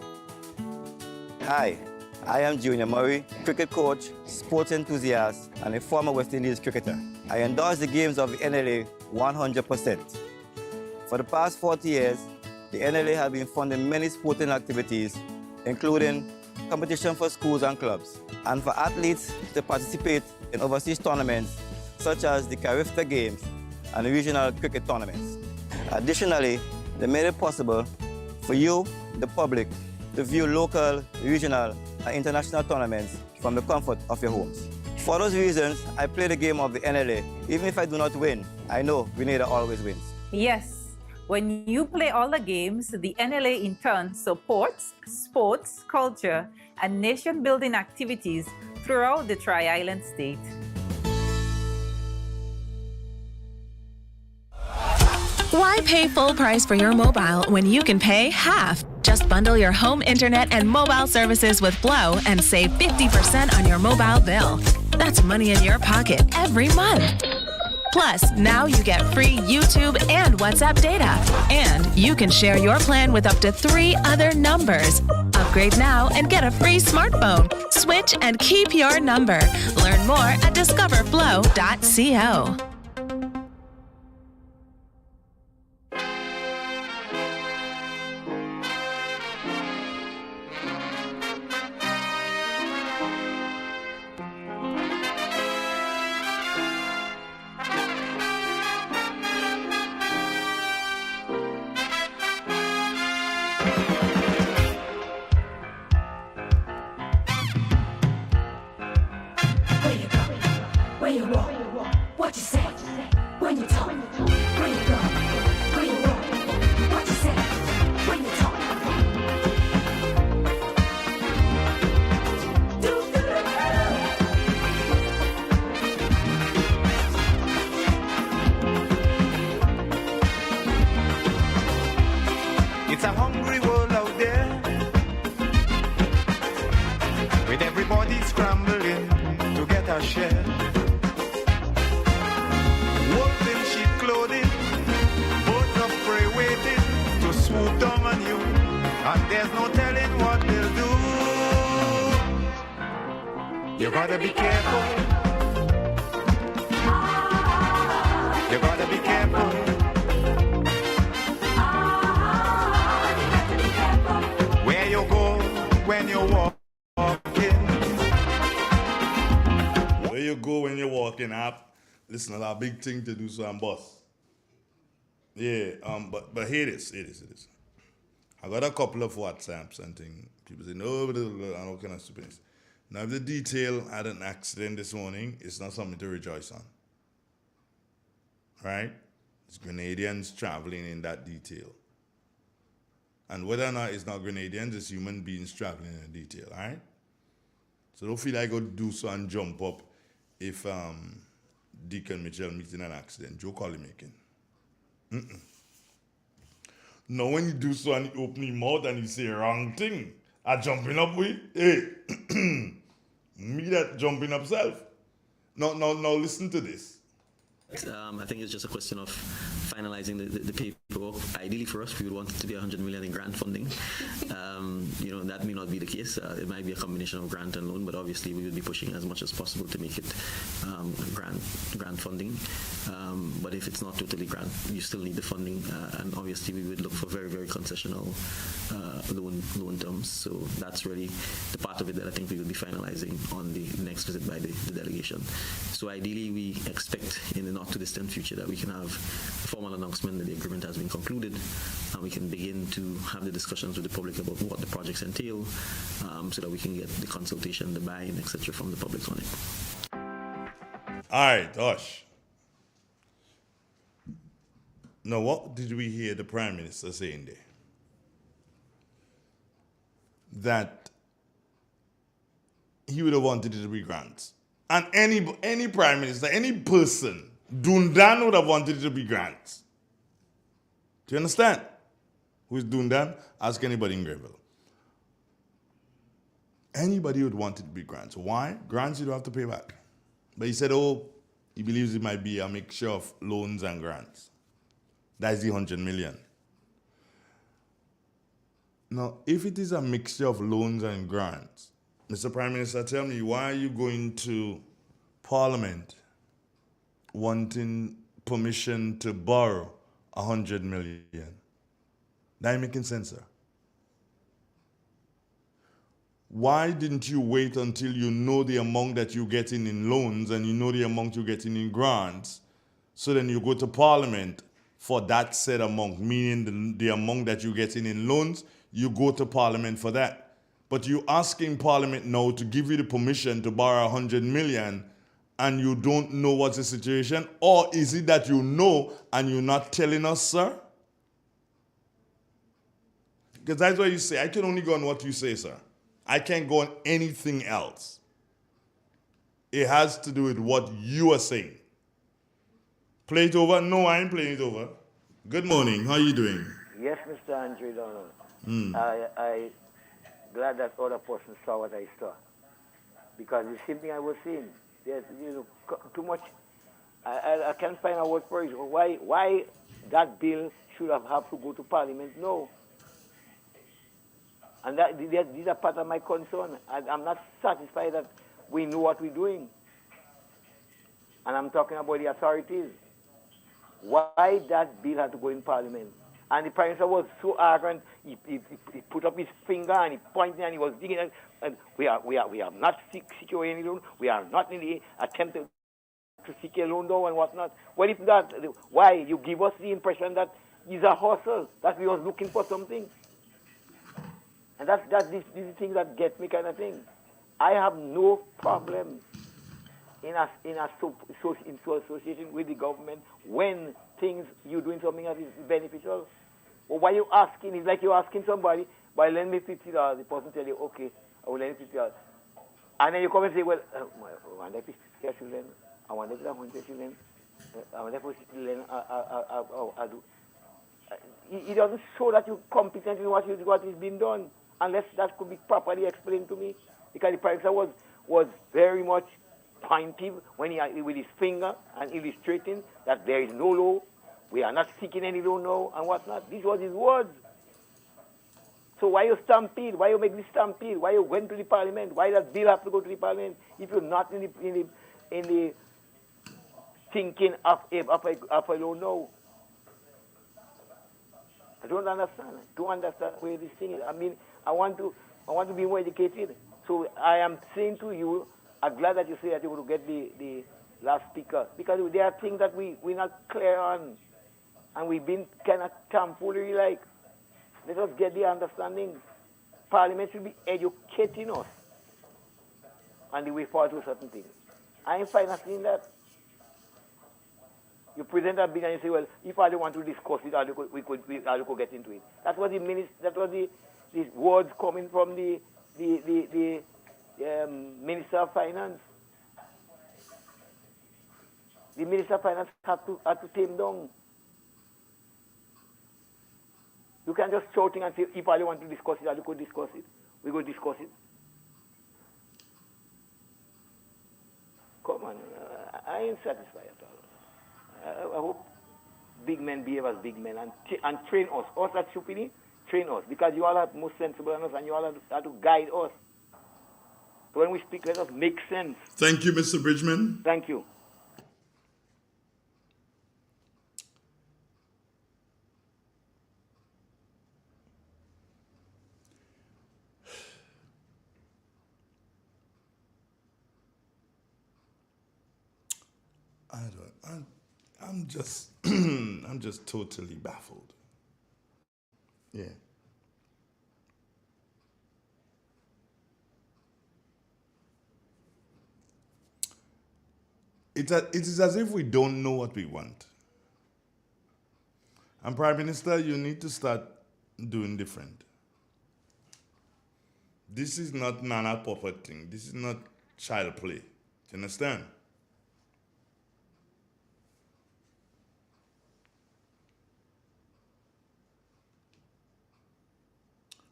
S17: Hi, I am Junior Murray, cricket coach, sports enthusiast, and a former West Indies cricketer. I endorse the games of the NLA 100%. For the past 40 years, the NLA has been funding many sporting activities, including competition for schools and clubs, and for athletes to participate in overseas tournaments such as the Carifta Games and the regional cricket tournaments. Additionally, they made it possible for you, the public, to view local, regional, and international tournaments from the comfort of your homes. For those reasons, I play the game of the NLA. Even if I do not win, I know Grenada always wins.
S16: Yes, when you play all the games, the NLA in turn supports sports, culture, and nation-building activities throughout the Tri-Island state.
S18: Why pay full price for your mobile when you can pay half? Just bundle your home internet and mobile services with Flow and save 50% on your mobile bill. That's money in your pocket every month. Plus, now you get free YouTube and WhatsApp data. And you can share your plan with up to 3 other numbers. Upgrade now and get a free smartphone. Switch and keep your number. Learn more at discoverflow.co.
S4: It's a hungry world out there, with everybody scrambling to get a share. Wolves in sheep clothing, birds of prey waiting to swoop down on you, and there's no telling what they'll do. You gotta be careful. You gotta be careful. Where you go when you're walking.
S2: Where you go when you're walking up. Listen, a lot of big thing to do, so I'm boss. Yeah, but here it is. I got a couple of WhatsApps and things. People say, no, and all kind of stupidness. Now, if the detail had an accident this morning, it's not something to rejoice on. Right? It's Grenadians traveling in that detail. And whether or not it's not Grenadians, it's human beings traveling in a detail, all right? So don't feel like I go do so and jump up if Deacon Mitchell meeting an accident. Joe Colley making. No, when you do so and you open your mouth and you say wrong thing, I jumping up with, hey, me that jumping up self. No, listen to this.
S19: I think it's just a question of finalizing the paperwork. Ideally for us, we would want it to be 100 million in grant funding. That may not be the case. It might be a combination of grant and loan, but obviously we will be pushing as much as possible to make it grant funding. But if it's not totally grant, you still need the funding, and obviously we would look for very, very concessional loan terms. So that's really the part of it that I think we will be finalizing on the next visit by the delegation. So ideally we expect in the not too distant future that we can have a formal announcement that the agreement has been concluded, and we can begin to have the discussions with the public about what the projects entail, so that we can get the consultation, the buy-in, etc. from the public on it.
S2: All right, Hush. Now, what did we hear the Prime Minister saying there? That he would have wanted it to be grants. And any Prime Minister, any person, Dundan would have wanted it to be grants. Do you understand? Who is Dundan? Ask anybody in Greenville. Anybody would want it to be grants. Why? Grants you don't have to pay back. But he said, he believes it might be a mixture of loans and grants. That's the 100 million. Now, if it is a mixture of loans and grants, Mr. Prime Minister, tell me, why are you going to Parliament wanting permission to borrow 100 million? That ain't making sense, sir. Why didn't you wait until you know the amount that you're getting in loans and you know the amount you're getting in grants, so then you go to Parliament for that said amount, meaning the amount that you're getting in loans, you go to Parliament for that. But you're asking Parliament now to give you the permission to borrow 100 million and you don't know what's the situation? Or is it that you know and you're not telling us, sir? Because that's what you say. I can only go on what you say, sir. I can't go on anything else. It has to do with what you are saying. Play it over? No, I ain't playing it over. Good morning. How are you doing?
S6: Yes, Mr. Andre Donald. I glad that other person saw what I saw. Because the same thing I was saying. There's too much. I can't find a word for it. Why that bill should have to go to Parliament? No. And these are part of my concern. I'm not satisfied that we know what we're doing. And I'm talking about the authorities. Why that bill had to go in Parliament? And the Prime Minister was so arrogant. He put up his finger and he pointed and he was digging. And we are not securing any loan. We are not in the attempt to seek a loan though and whatnot. Well, if that, why you give us the impression that it's a hustle, that we was looking for something. And that's this thing that gets me kind of thing. I have no problem in association with the government when things you're doing something that is beneficial. Or why you asking? It's like you're asking somebody, "Well, lend me $50." The person tell you, "Okay, I will lend you $50." And then you come and say, "Well, I want that $50. I want that $100. I want that $50. I do." It doesn't show that you're competent in what is being done, unless that could be properly explained to me. Because the Prime Minister was very much pointive when he with his finger and illustrating that there is no law, we are not seeking any law now and whatnot. These were his words. So why you stampede? Why you make this stampede? Why you went to the Parliament? Why does bill have to go to the Parliament if you're not in the thinking of a law now? I don't understand. Where this thing is. I mean, I want to be more educated. So I am saying to you, I'm glad that you say that you want to get the last speaker, because there are things that we're not clear on, and we've been kind of tomfoolery like. Let us get the understanding. Parliament should be educating us on the way forward to certain things. I ain't fine seeing that. You present a bill and you say, well, if I don't want to discuss it, we could get into it. That was the words coming from the Minister of Finance. The Minister of Finance had to tame down. You can just shouting and say, if all you want to discuss it, you could discuss it. We go discuss it. Come on, I ain't satisfied at all. I hope big men behave as big men and train us. Us at Chupini, train us. Because you all are most sensible than us and you all have to guide us. So when we speak, let us make sense.
S2: Thank you, Mr. Bridgman.
S6: Thank you.
S2: I'm just, I'm just totally baffled. Yeah. It is as if we don't know what we want. And Prime Minister, you need to start doing different. This is not nana puppet thing. This is not child play. Do you understand?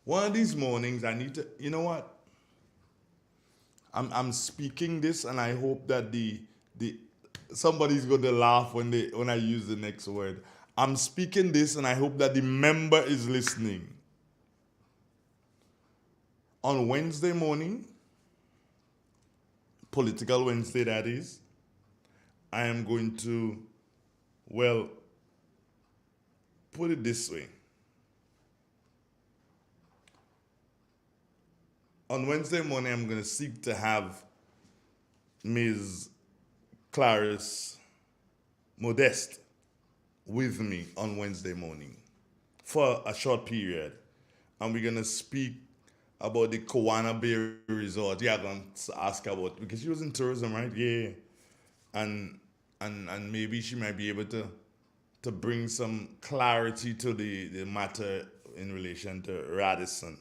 S2: One of these mornings, I need to, you know what? I'm speaking this, and I hope that somebody's going to laugh when I use the next word. I'm speaking this, and I hope that the member is listening. On Wednesday morning, Political Wednesday that is, I am going to, well, put it this way. On Wednesday morning, I'm going to seek to have Ms. Clarice Modeste with me on Wednesday morning for a short period. And we're going to speak about the Kowana Bay Resort. Yeah, I'm going to ask about, because she was in tourism, right? Yeah. And maybe she might be able to bring some clarity to the matter in relation to Radisson.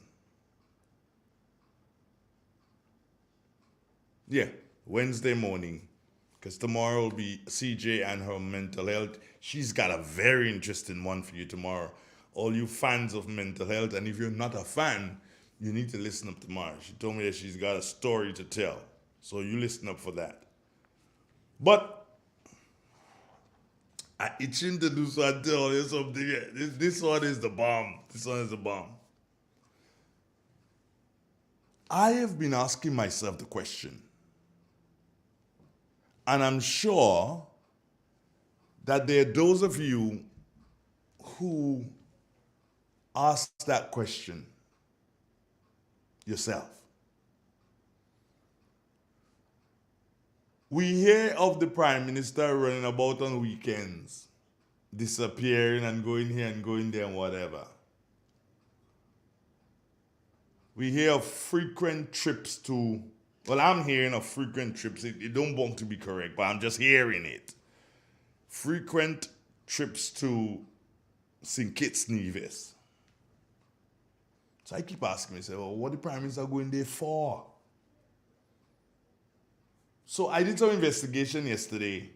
S2: Yeah, Wednesday morning, because tomorrow will be CJ and her mental health. She's got a very interesting one for you tomorrow. All you fans of mental health, and if you're not a fan, you need to listen up tomorrow. She told me that she's got a story to tell, so you listen up for that. But I itching to do so and tell you something. This one is the bomb. This one is the bomb. I have been asking myself the question, and I'm sure that there are those of you who ask that question yourself. We hear of the Prime Minister running about on weekends, disappearing and going here and going there and whatever. We hear of frequent trips to, well, I'm hearing of frequent trips. It don't want to be correct, but I'm just hearing it. Frequent trips to St. Kitts Nevis. So I keep asking myself, well, what the Prime Minister going there for? So I did some investigation yesterday,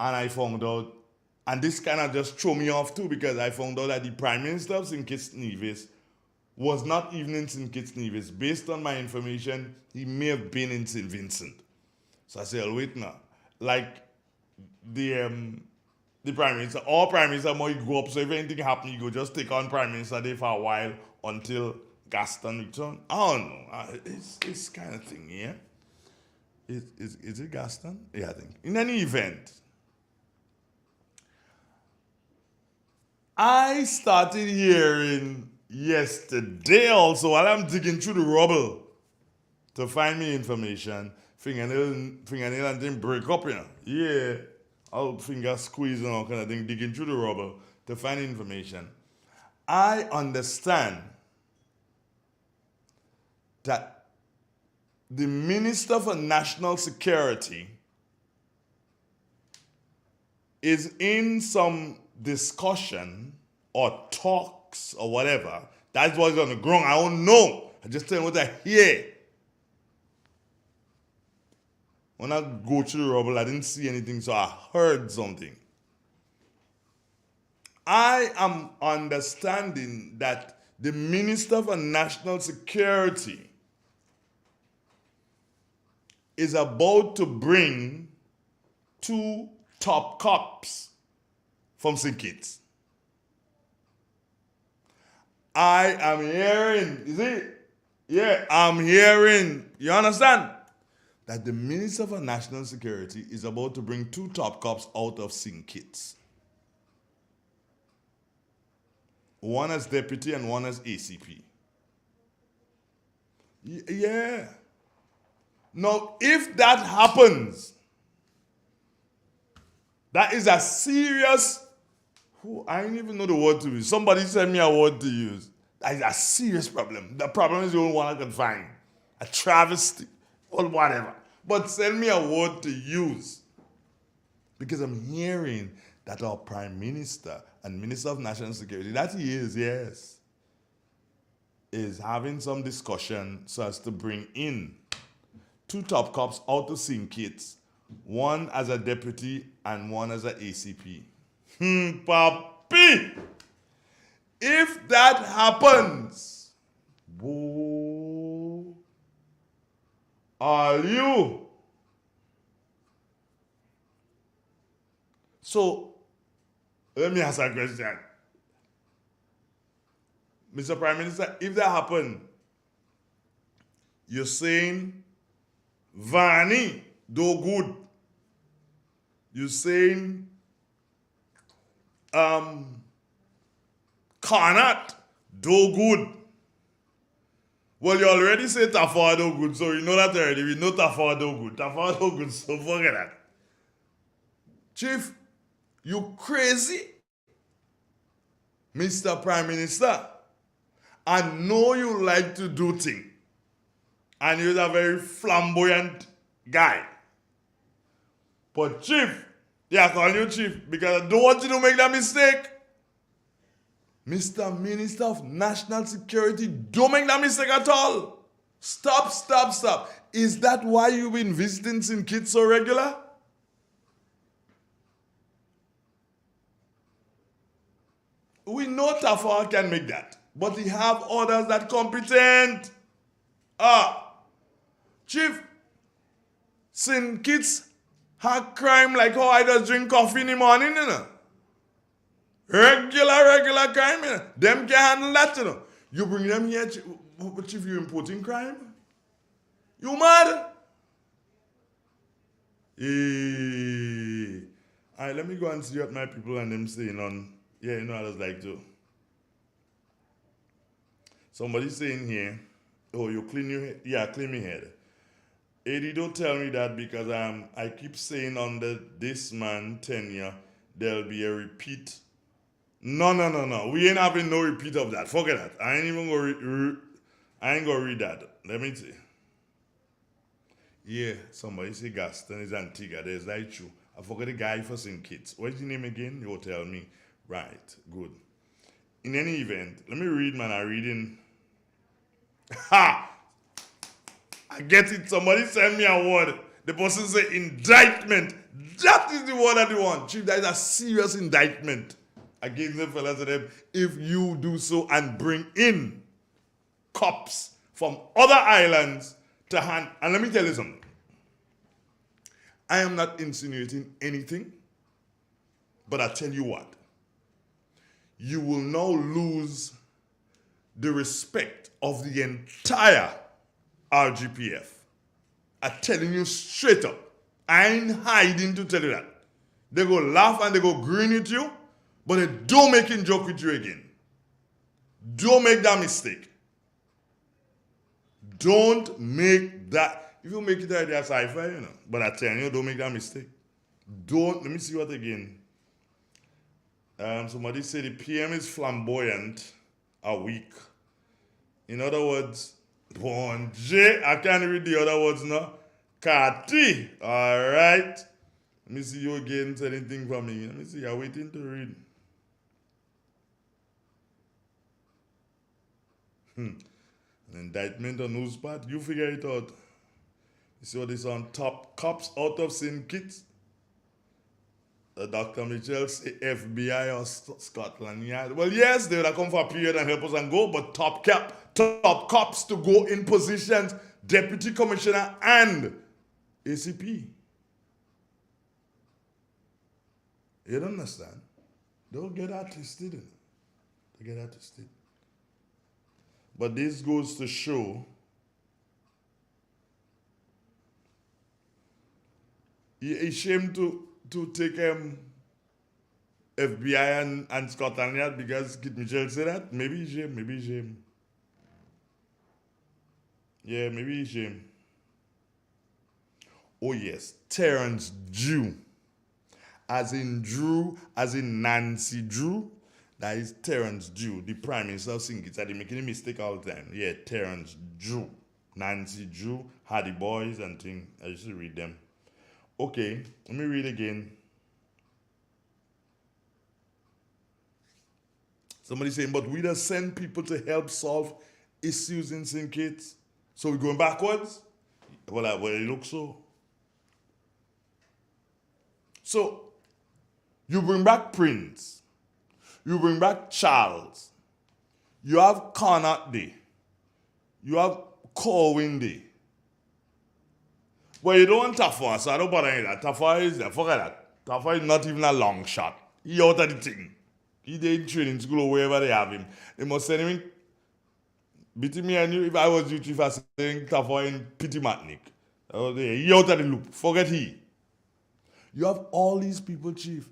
S2: and I found out, and this kind of just threw me off too, because I found out that the Prime Minister of St. Kitts Nevis was not even in St. Kitts Nevis. Based on my information, he may have been in St. Vincent. So I said, wait now. Like the Prime Minister, all Prime Minister more you go up, so if anything happens, you go just take on Prime Minister there for a while until Gaston return. I don't know. It's kind of thing, yeah? Is it Gaston? Yeah, I think. In any event, I started hearing yesterday also, while I'm digging through the rubble to find me information, fingernail and thing break up, you know. Yeah, all finger squeeze and all kind of thing, digging through the rubble to find information. I understand that the Minister for National Security is in some discussion or talks or whatever. That's what's on the ground. I don't know. I just tell you what I hear. When I go through the rubble, I didn't see anything, so I heard something. I am understanding that the Minister for National Security is about to bring 2 top cops from St. Kitts. I am hearing, I'm hearing, you understand? That the Minister for National Security is about to bring 2 top cops out of St. Kitts. One as deputy and one as ACP. Yeah. Now, if that happens, that is a serious, I don't even know the word to use. Somebody send me a word to use. That is a serious problem. The problem is the only one I can find. A travesty or whatever. But send me a word to use. Because I'm hearing that our Prime Minister and Minister of National Security, that he is, yes, is having some discussion so as to bring in 2 top cops out of St. Kitts, one as a deputy and one as an ACP. Papi! If that happens, who are you? So, let me ask a question. Mr. Prime Minister, if that happens, you're saying Vani do good. You're saying Karnat do good. Well, you already said Tafawa do good, so you know that already. We know Tafawa do good. Tafawa do good, so forget that. Chief, you crazy? Mr. Prime Minister, I know you like to do things. And you're a very flamboyant guy. But Chief, I call you Chief because I don't want you to make that mistake. Mr. Minister of National Security, don't make that mistake at all. Stop. Is that why you've been visiting St. Kitts so regular? We know Tafawa can make that, but he have others that competent. Chief, St. Kitts have crime like how I just drink coffee in the morning, you know. Regular crime, you know. Them can handle that, you know. You bring them here, Chief, you importing crime? You mad? Alright, let me go and see what my people and them saying on. Yeah, you know, I just like to. Somebody saying here, oh, you clean your head? Yeah, clean my head. Eddie, don't tell me that because I keep saying under this man tenure, there'll be a repeat. No. We ain't having no repeat of that. Forget that. I ain't even gonna read that. Let me see. Yeah, somebody say Gaston is Antigua. There's that true. I forgot the guy for St. Kitts. What's your name again? You'll tell me. Right, good. In any event, let me read, man. I'm reading. Ha! I get it. Somebody send me a word. The person say indictment. That is the word that they want. Chief, that is a serious indictment against the fellas of them if you do so and bring in cops from other islands to hand. And let me tell you something. I am not insinuating anything, but I tell you what. You will now lose the respect of the entire RGPF. I'm telling you straight up. I ain't hiding to tell you that. They go laugh and they go grin at you, but they don't make a joke with you again. Don't make that mistake. Don't make that. If you make it idea sci-fi, you know. But I tell you, don't make that mistake. Let me see what again. Somebody said the PM is flamboyant, a weak. In other words, bon J. I can't read the other words now. Kati. All right. Let me see you again. Say anything from me. Let me see. I'm waiting to read. An indictment on whose part? You figure it out. So this on top cops out of St. Kitts. Dr. Mitchell say FBI or Scotland Yard. Well, yes, they would have come for a period and help us and go, but top cops to go in positions, deputy commissioner and ACP. You don't understand? Don't get that twisted. They get that twisted. But this goes to show it's shame to take FBI and Scotland Yard because Kit Mitchell said that. Maybe shame. Yeah, maybe shame. Oh yes, Terrence Drew. As in Drew, as in Nancy Drew. That is Terrence Drew, the Prime Minister of St. Kitts. I'm making a mistake all the time. Yeah, Terrence Drew. Nancy Drew had the boys and things. I used to read them. Okay, let me read again. Somebody saying, but we just send people to help solve issues in St. Kitts. So we're going backwards? Well, it looks so. So, you bring back Prince. You bring back Charles. You have Connaught Day. You have Corwin Day. Well, you don't want Tafwa, so I don't bother that. Tafwa is there. Forget that. Tafwa is not even a long shot. He out of the thing. He did in training school or wherever they have him. They must send him in. Between me and you, if I was you, Chief, I was saying Tafwa in Pity Matnik. He out of the loop. Forget he. You have all these people, Chief,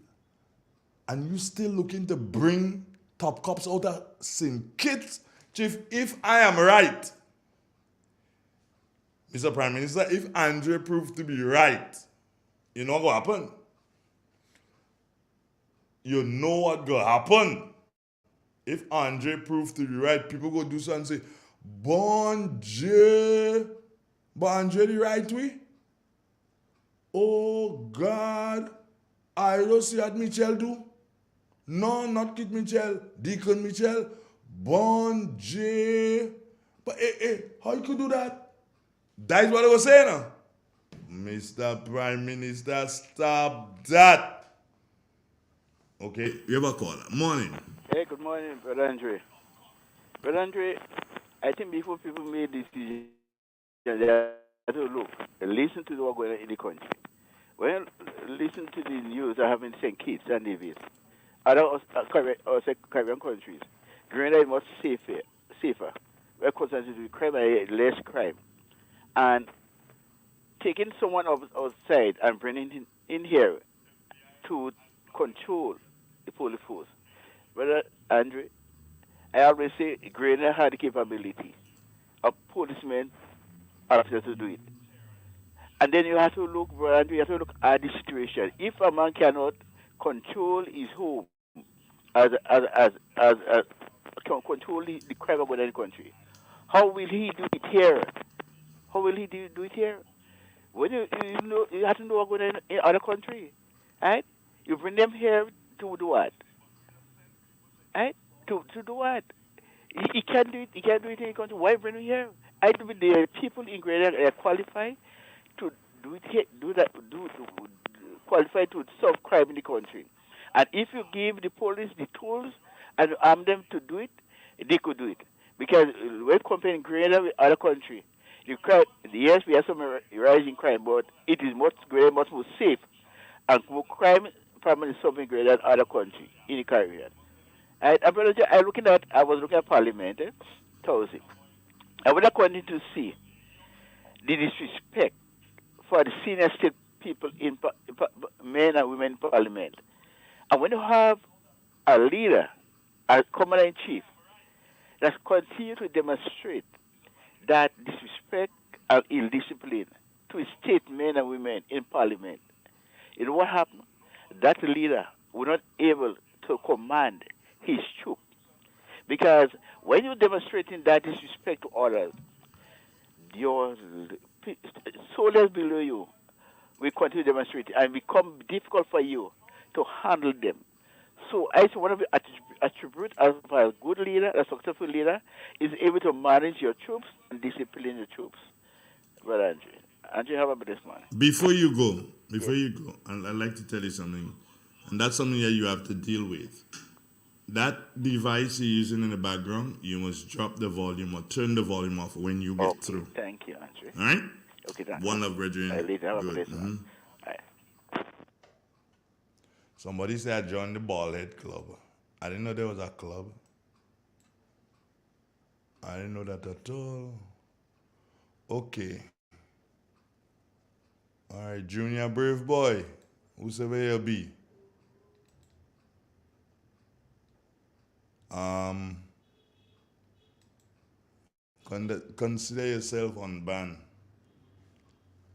S2: and you still looking to bring top cops out of St. Kitts? Chief, if I am right, Mr. Prime Minister, if Andre proved to be right, you know what will happen? You know what will happen. If Andre proved to be right, people go do something and say, Bon Dieu, but Andre the right way? Oh God, I don't see what Michel do. No, not Kit Michel, Deacon Michel. Bon Dieu. But how you could do that? That is what I was saying now. Mr. Prime Minister, stop that. Okay, you have a caller. Morning.
S6: Hey, good morning, Brother Andre. Brother Andre, I think before people made this decision, they have to look and listen to what's going on in the country. When you listen to the news that have in St. Kitts and Nevis, other Caribbean countries, Grenada is much safer. Where concerns with crime and less crime. And taking someone outside and bringing him in here to control the police force. Brother Andre, I always say Grenada had the capability of policemen officers to do it. And then you have to look, Brother Andre, you have to look at the situation. If a man cannot control his home control the crime of the country, how will he do it here? How will he do it here? When you have to know what's going on in other country, right? You bring them here to do what? Right? To do what? He can't do it. He can't do it in the country. Why bring him here? I believe there are people in Grenada that are qualified to do it here, qualified to solve crime in the country. And if you give the police the tools and arm them to do it, they could do it. Because when comparing Grenada with other countries, yes, we have some rising crime, but it is much more safe and more crime primarily solving Grenada than other countries in the Caribbean. I was looking at Parliament Thursday. I was going to see the disrespect for the senior state people men and women in Parliament. And when you have a leader, a commander-in-chief, that continue to demonstrate that disrespect and ill discipline to state men and women in Parliament, you know what happened? That leader was not able to command his troops. Because when you're demonstrating that disrespect to others, your soldiers below you will continue to demonstrate and become difficult for you to handle them. So I say one of the attributes of a good leader, a successful leader, is able to manage your troops and discipline your troops. Brother Andre,
S7: Andrew, how about this, man?
S2: Before you go, I'd like to tell you something. And that's something that you have to deal with. That device you're using in the background, you must drop the volume or turn the volume off when you get through.
S7: Thank you, Andrew.
S2: All right?
S7: Okay, thank
S2: One
S7: you.
S2: love, brethren.
S7: Later, how about
S2: Good.
S7: this, man? All right.
S2: Somebody said I joined the Ballhead Club. I didn't know there was a club. I didn't know that at all. Okay. All right, Junior Brave Boy. Whosoever you be. Consider yourself unbanned.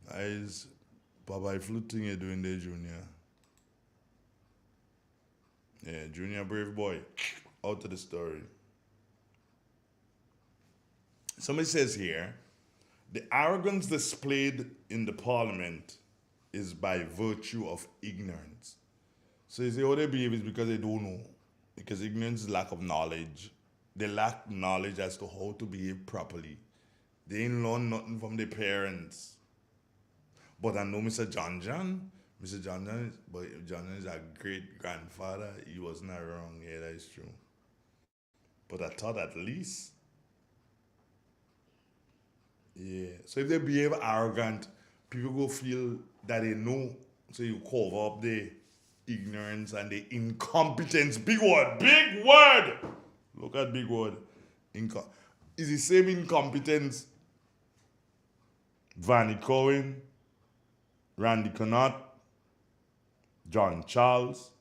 S2: Guys, Papa fluting you doing there, Junior. Yeah, Junior Brave Boy. Out to the story. Somebody says here, the arrogance displayed in the parliament is by virtue of ignorance. So you say, oh, they behave is because they don't know. Because ignorance is lack of knowledge. They lack knowledge as to how to behave properly. They ain't learn nothing from their parents. But I know Mr. John John is a great grandfather. He wasn't wrong. Yeah, that is true. But I thought at least, yeah. So if they behave arrogant, people go feel that they know. So you cover up the ignorance and the incompetence. Big word. Big word. Look at big word. Is the same incompetence Vanny Cohen, Randy Connaught, John Charles,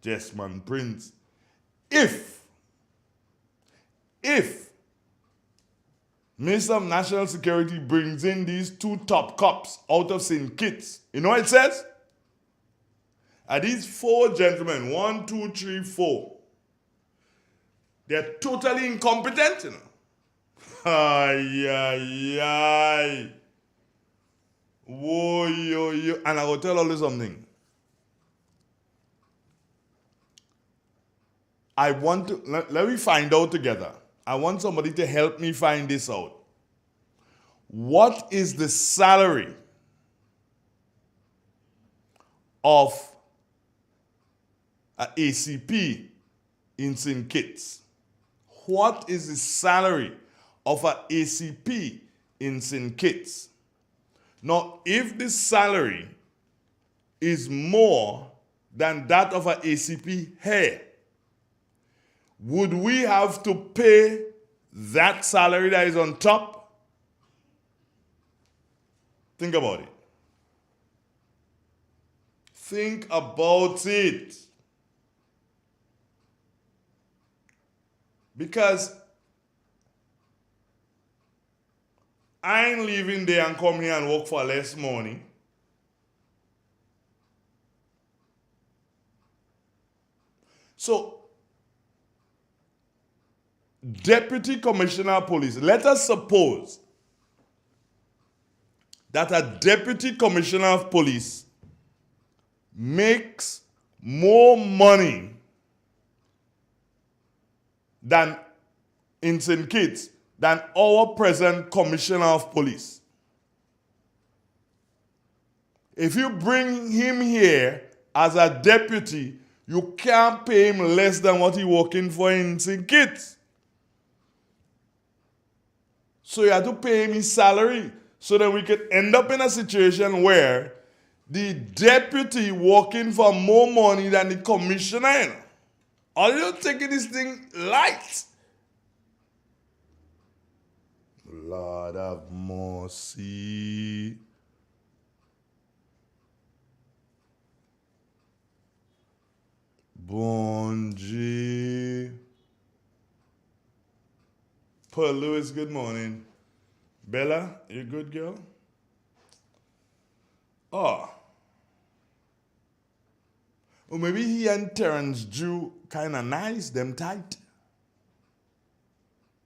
S2: Jessamine Prince. If Minister of National Security brings in these two top cops out of St. Kitts, you know what it says? Are these four gentlemen, 1, 2, 3, 4, they're totally incompetent, you know. Ay, ay, ay. Whoa, yo, yo. And I will tell you something. I want to, let me find out together. I want somebody to help me find this out. What is the salary of an ACP in St. Kitts? What is the salary of an ACP in St. Kitts? Now, if the salary is more than that of an ACP here, would we have to pay that salary that is on top? Think about it. Think about it. Because I ain't leaving there and come here and work for less money. So, Deputy Commissioner of Police, let us suppose that a Deputy Commissioner of Police makes more money than in St. Kitts than our present Commissioner of Police. If you bring him here as a deputy, you can't pay him less than what he's working for in St. Kitts. So you have to pay him his salary. So then we could end up in a situation where the deputy working for more money than the commissioner. Are you taking this thing light? Lord have mercy. Bonji. Pearl Lewis, good morning. Bella, you good girl? Oh. Or maybe he and Terrence Drew kind of nice, them tight.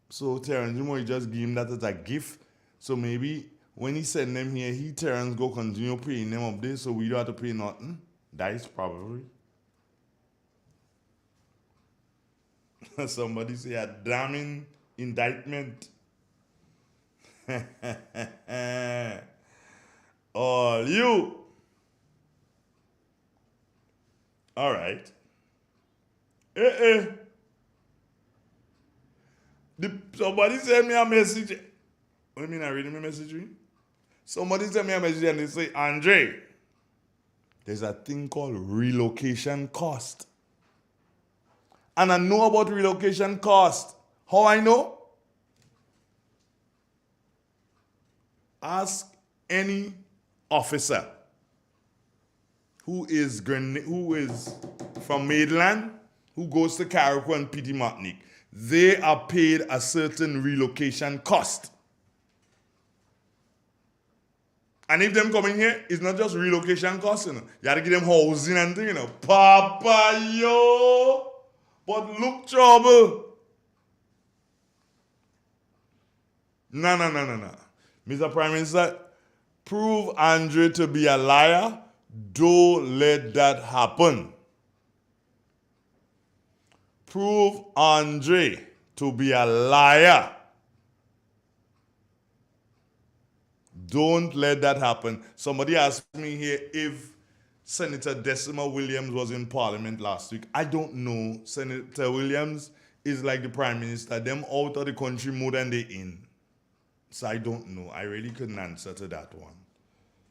S2: So Terrence Drew might just give him that as a gift. So maybe when he send them here, Terrence go continue paying them up there so we don't have to pay nothing. That is probably. Somebody say a damning indictment. All you. All right. Somebody sent me a message. What do you mean I reading my message? Somebody sent me a message and they say, Andre, there's a thing called relocation cost. And I know about relocation cost. How I know? Ask any officer who is from Maitland, who goes to Carriacou and Petit Martinique. They are paid a certain relocation cost. And if them coming here, it's not just relocation cost, you know. You have to give them housing and things, you know. Papa, yo! But look trouble. No. Mr. Prime Minister, prove Andre to be a liar. Don't let that happen. Prove Andre to be a liar. Don't let that happen. Somebody asked me here if Senator Decima Williams was in Parliament last week. I don't know. Senator Williams is like the Prime Minister. Them out of the country more than they in. So I don't know. I really couldn't answer to that one.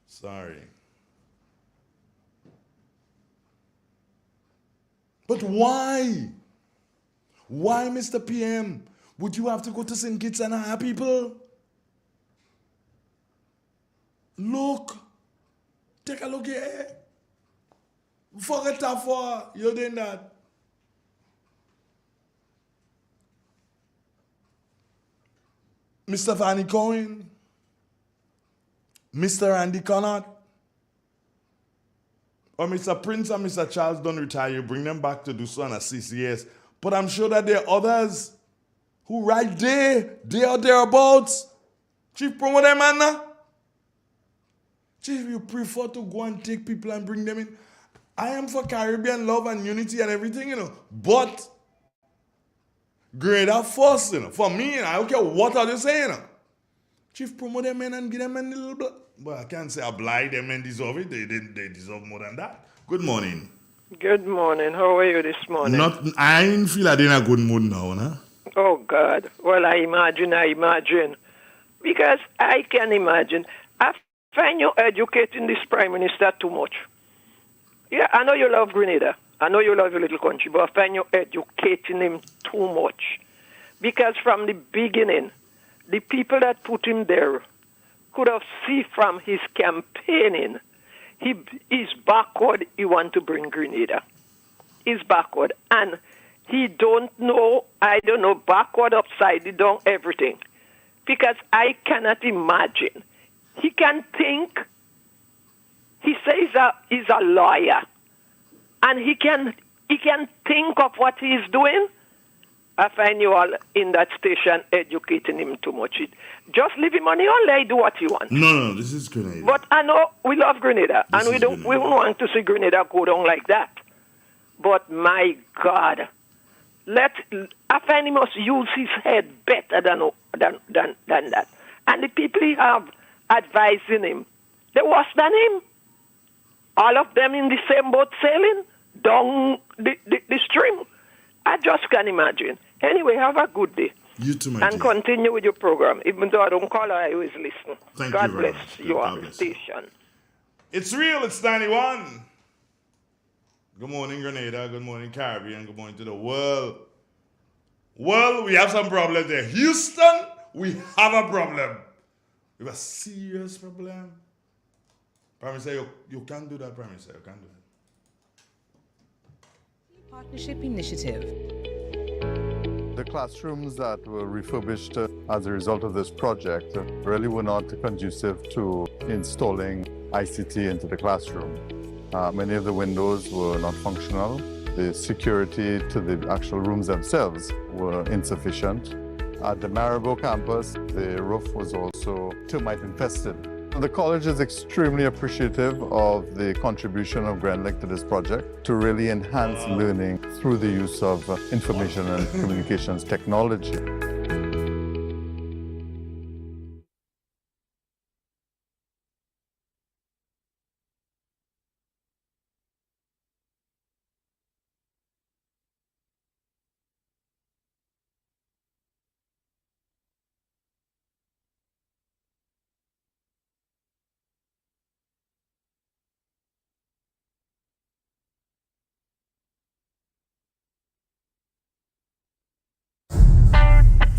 S2: Sorry. But why? Why, Mr. PM, would you have to go to St. Kitts and hire people? Look. Take a look here. Forget that for you're doing that. Mr. Fanny Cohen, Mr. Andy Connaught, or Mr. Prince and Mr. Charles don't retire, you bring them back to do so on a CCS. But I'm sure that there are others who right there or thereabouts. Chief, promote them, man. Chief, you prefer to go and take people and bring them in. I am for Caribbean love and unity and everything, you know. But Grenada first, you know. For me, I don't care what are they saying, you know. Chief, promote them in and give them a little bit. But I can't say oblige them and deserve it. They deserve more than that. Good morning.
S20: Good morning. How are you this morning?
S2: I didn't feel I didn't have a good mood now, nah?
S20: Oh, God. Well, I imagine. Because I can imagine. I find you educating this Prime Minister too much. Yeah, I know you love Grenada. I know you love your little country, but I find you educating him too much. Because from the beginning, the people that put him there could have seen from his campaigning, he is backward. He want to bring Grenada. He's backward. And he don't know, backward, upside down, everything. Because I cannot imagine. He can think. He says he's a lawyer. And he can think of what he's doing. I find you all in that station educating him too much. Just leave him money on, let do what he wants.
S2: No, this is Grenada.
S20: But I know we love Grenada, and we don't want to see Grenada go down like that. But my God, I find he must use his head better than that. And the people he have advising him, they're worse than him. All of them in the same boat sailing down the stream. I just can't imagine. Anyway, have a good day.
S2: You too, my
S20: And
S2: dear.
S20: continue with your program. Even though I don't call, I always listen.
S2: Thank
S20: God
S2: you very
S20: bless
S2: much.
S20: your
S2: God bless you.
S20: station.
S2: It's real. It's 91. Good morning, Grenada. Good morning, Caribbean. Good morning to the world. Well, we have some problems there. Houston, we have a problem. We have a serious problem. Prime Minister, you can't do that, Prime Minister. You can't do that.
S9: Partnership Initiative.
S10: The classrooms that were refurbished as a result of this project really were not conducive to installing ICT into the classroom. Many of the windows were not functional. The security to the actual rooms themselves were insufficient. At the Maribor campus, the roof was also termite infested. The college is extremely appreciative of the contribution of GrenLink to this project to really enhance learning through the use of information and communications technology.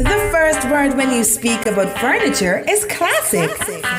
S8: The first word when you speak about furniture is classic.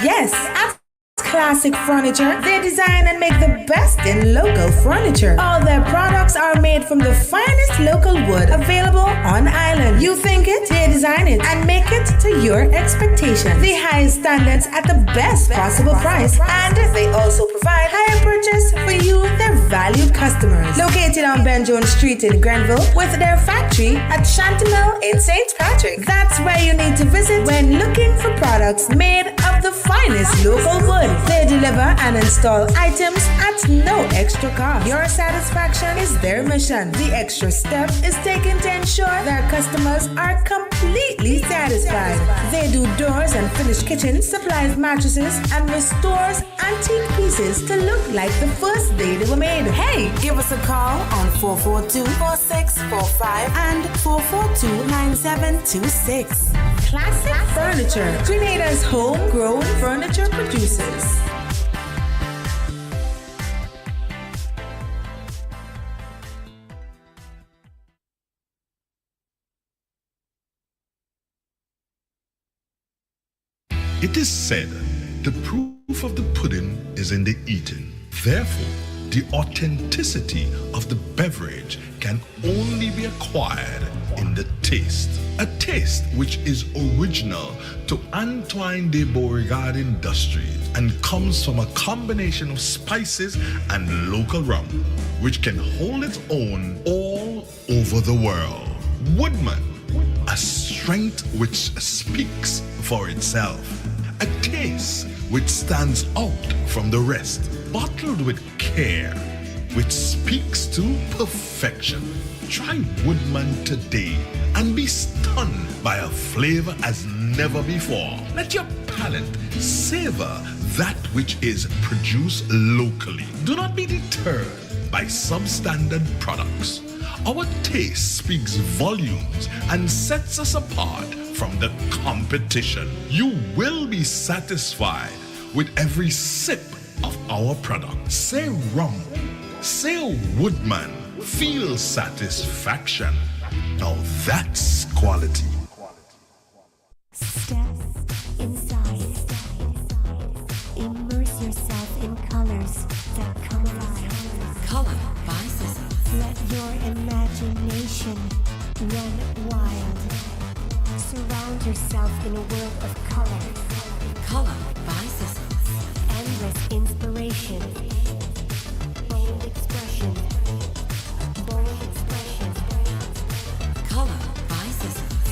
S8: Yes, at Classic Furniture, they design and make the best in local furniture. All their products are made from the finest local wood available on island. You think it, they design it and make it to your expectations. The highest standards at the best possible price, and they also provide higher purchase for you, their valued customers. Located on Ben Jones Street in Grenville, with their factory at Chantimel in St. Patrick. That's where you need to visit when looking for products made of the finest local wood. They deliver and install items at no extra cost. Your satisfaction is their mission. The extra step is taken to ensure their customers are completely satisfied. They do doors and finished kitchens, supplies mattresses, and restores antique pieces to look like the first day they were made. Hey, give us a call on 442-4645 and 442-9726. Classic Furniture, Grenada's homegrown furniture producers.
S21: It is said, the proof of the pudding is in the eating. Therefore, the authenticity of the beverage can only be acquired in the taste. A taste which is original to Antoine de Beauregard Industries and comes from a combination of spices and local rum, which can hold its own all over the world. Woodman, a strength which speaks for itself. A taste which stands out from the rest, bottled with care, which speaks to perfection. Try Woodman today and be stunned by a flavor as never before. Let your palate savor that which is produced locally. Do not be deterred by substandard products. Our taste speaks volumes and sets us apart from the competition. You will be satisfied with every sip of our product. Say rum, say Woodman, feel satisfaction. Now that's quality.
S22: Step inside. Immerse yourself in colors that come alive. Color by Sissy. Let your imagination run wild. Surround yourself in a world of color. Color by Sissy. Endless inspiration. Bold expression. Bold expression. Color by Sissons.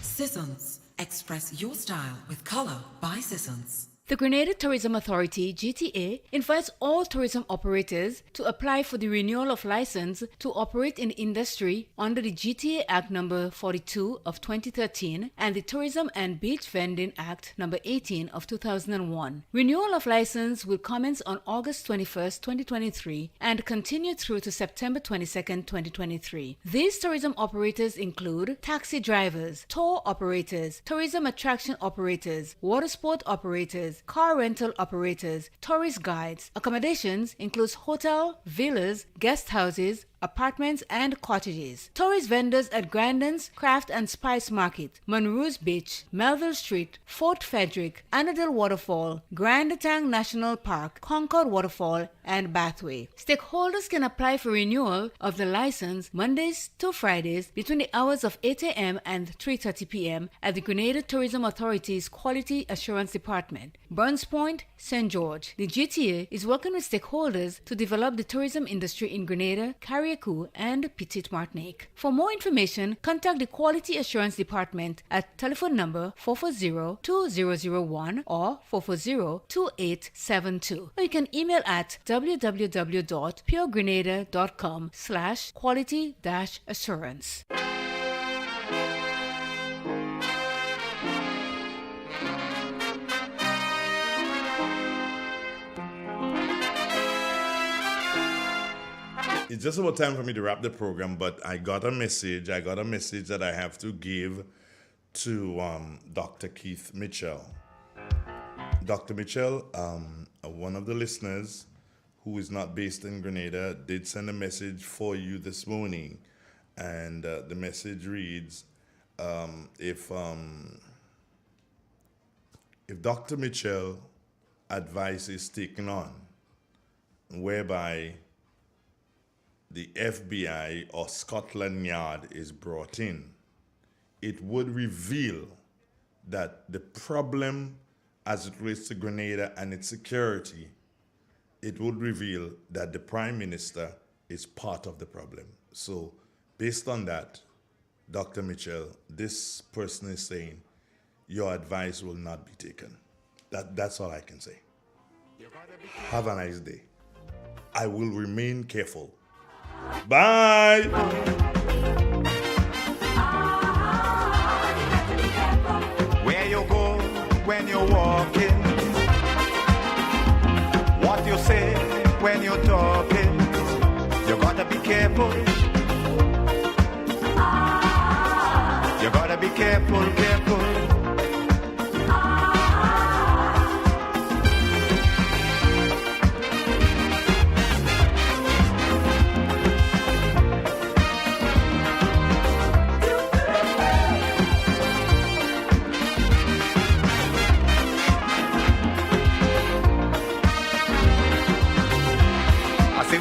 S23: Sissons. Express your style with Color by Sissons.
S24: The Grenada Tourism Authority, GTA, invites all tourism operators to apply for the renewal of license to operate in the industry under the GTA Act No. 42 of 2013 and the Tourism and Beach Vending Act No. 18 of 2001. Renewal of license will commence on August 21, 2023 and continue through to September 22, 2023. These tourism operators include taxi drivers, tour operators, tourism attraction operators, water sport operators, car rental operators, tourist guides. Accommodations includes hotel, villas, guest houses, apartments and cottages. Tourist vendors at Grandin's Craft and Spice Market, Monroe's Beach, Melville Street, Fort Frederick, Annandale Waterfall, Grand Tang National Park, Concord Waterfall, and Bathway. Stakeholders can apply for renewal of the license Mondays to Fridays between the hours of 8 a.m. and 3:30 p.m. at the Grenada Tourism Authority's Quality Assurance Department, Burns Point, St. George. The GTA is working with stakeholders to develop the tourism industry in Grenada, Carriacou, and Petite Martinique. For more information, contact the Quality Assurance Department at telephone number 440-2001 or 440-2872. Or you can email at www.puregrenada.com/quality-assurance.
S2: It's just about time for me to wrap the program, but I got a message that I have to give to Dr. Keith Mitchell. Dr. Mitchell, one of the listeners who is not based in Grenada did send a message for you this morning, and the message reads, if Dr. Mitchell advice is taken on, whereby the FBI or Scotland Yard is brought in, it would reveal that the problem as it relates to Grenada and its security, it would reveal that the Prime Minister is part of the problem. So based on that, Dr. Mitchell, this person is saying your advice will not be taken. That's all I can say. Have a nice day. I will remain careful. Bye.
S4: Where you go when you're walking, what you say when you're talking, you gotta be careful. You gotta be careful, careful.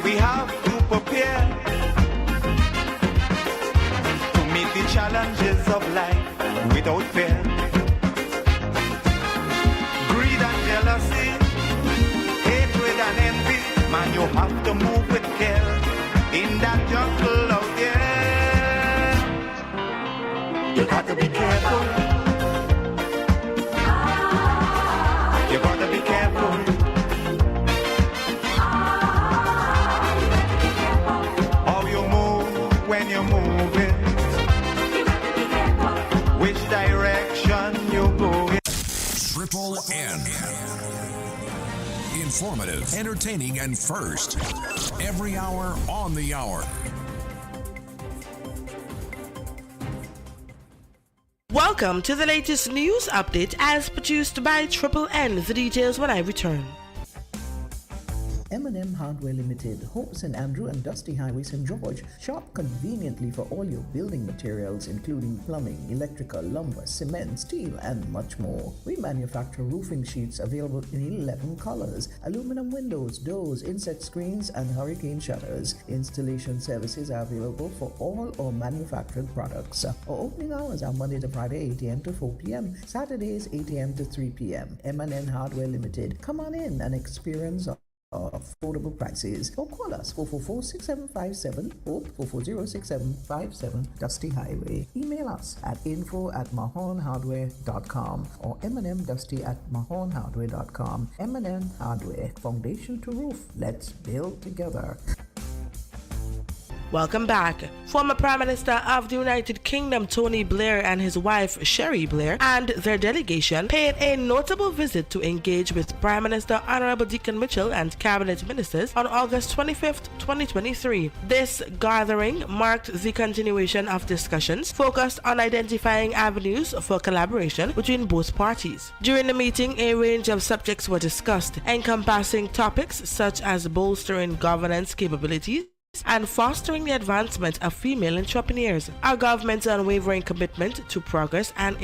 S4: We have to prepare to meet the challenges of life without fear. Greed and jealousy, hatred and envy, man, you have to move with care in that jungle out there. You got to be careful. You got to be careful. When you're moving, which direction you're going.
S1: Triple N. Informative, entertaining, and first. Every hour on the hour.
S8: Welcome to the latest news update as produced by Triple N. The details when I return.
S3: M&M Hardware Limited, Hope St. Andrew and Dusty Highway, St. George. Shop conveniently for all your building materials including plumbing, electrical, lumber, cement, steel and much more. We manufacture roofing sheets available in 11 colors, aluminum windows, doors, insect screens and hurricane shutters. Installation services are available for all our manufactured products. Our opening hours are Monday to Friday 8 a.m. to 4 p.m., Saturdays 8 a.m. to 3 p.m. M&M Hardware Limited. Come on in and experience affordable prices or call us 444-6757 or 440-6757 Dusty Highway. Email us at info@mahonhardware.com or mnmdusty@mahonhardware.com. M&M Hardware, foundation to roof. Let's build together.
S8: Welcome back. Former Prime Minister of the United Kingdom Tony Blair and his wife Sherry Blair and their delegation paid a notable visit to engage with Prime Minister Honorable Deacon Mitchell and cabinet ministers on August 25th, 2023. This gathering marked the continuation of discussions focused on identifying avenues for collaboration between both parties. During the meeting, a range of subjects were discussed, encompassing topics such as bolstering governance capabilities and fostering the advancement of female entrepreneurs. Our government's unwavering commitment to progress and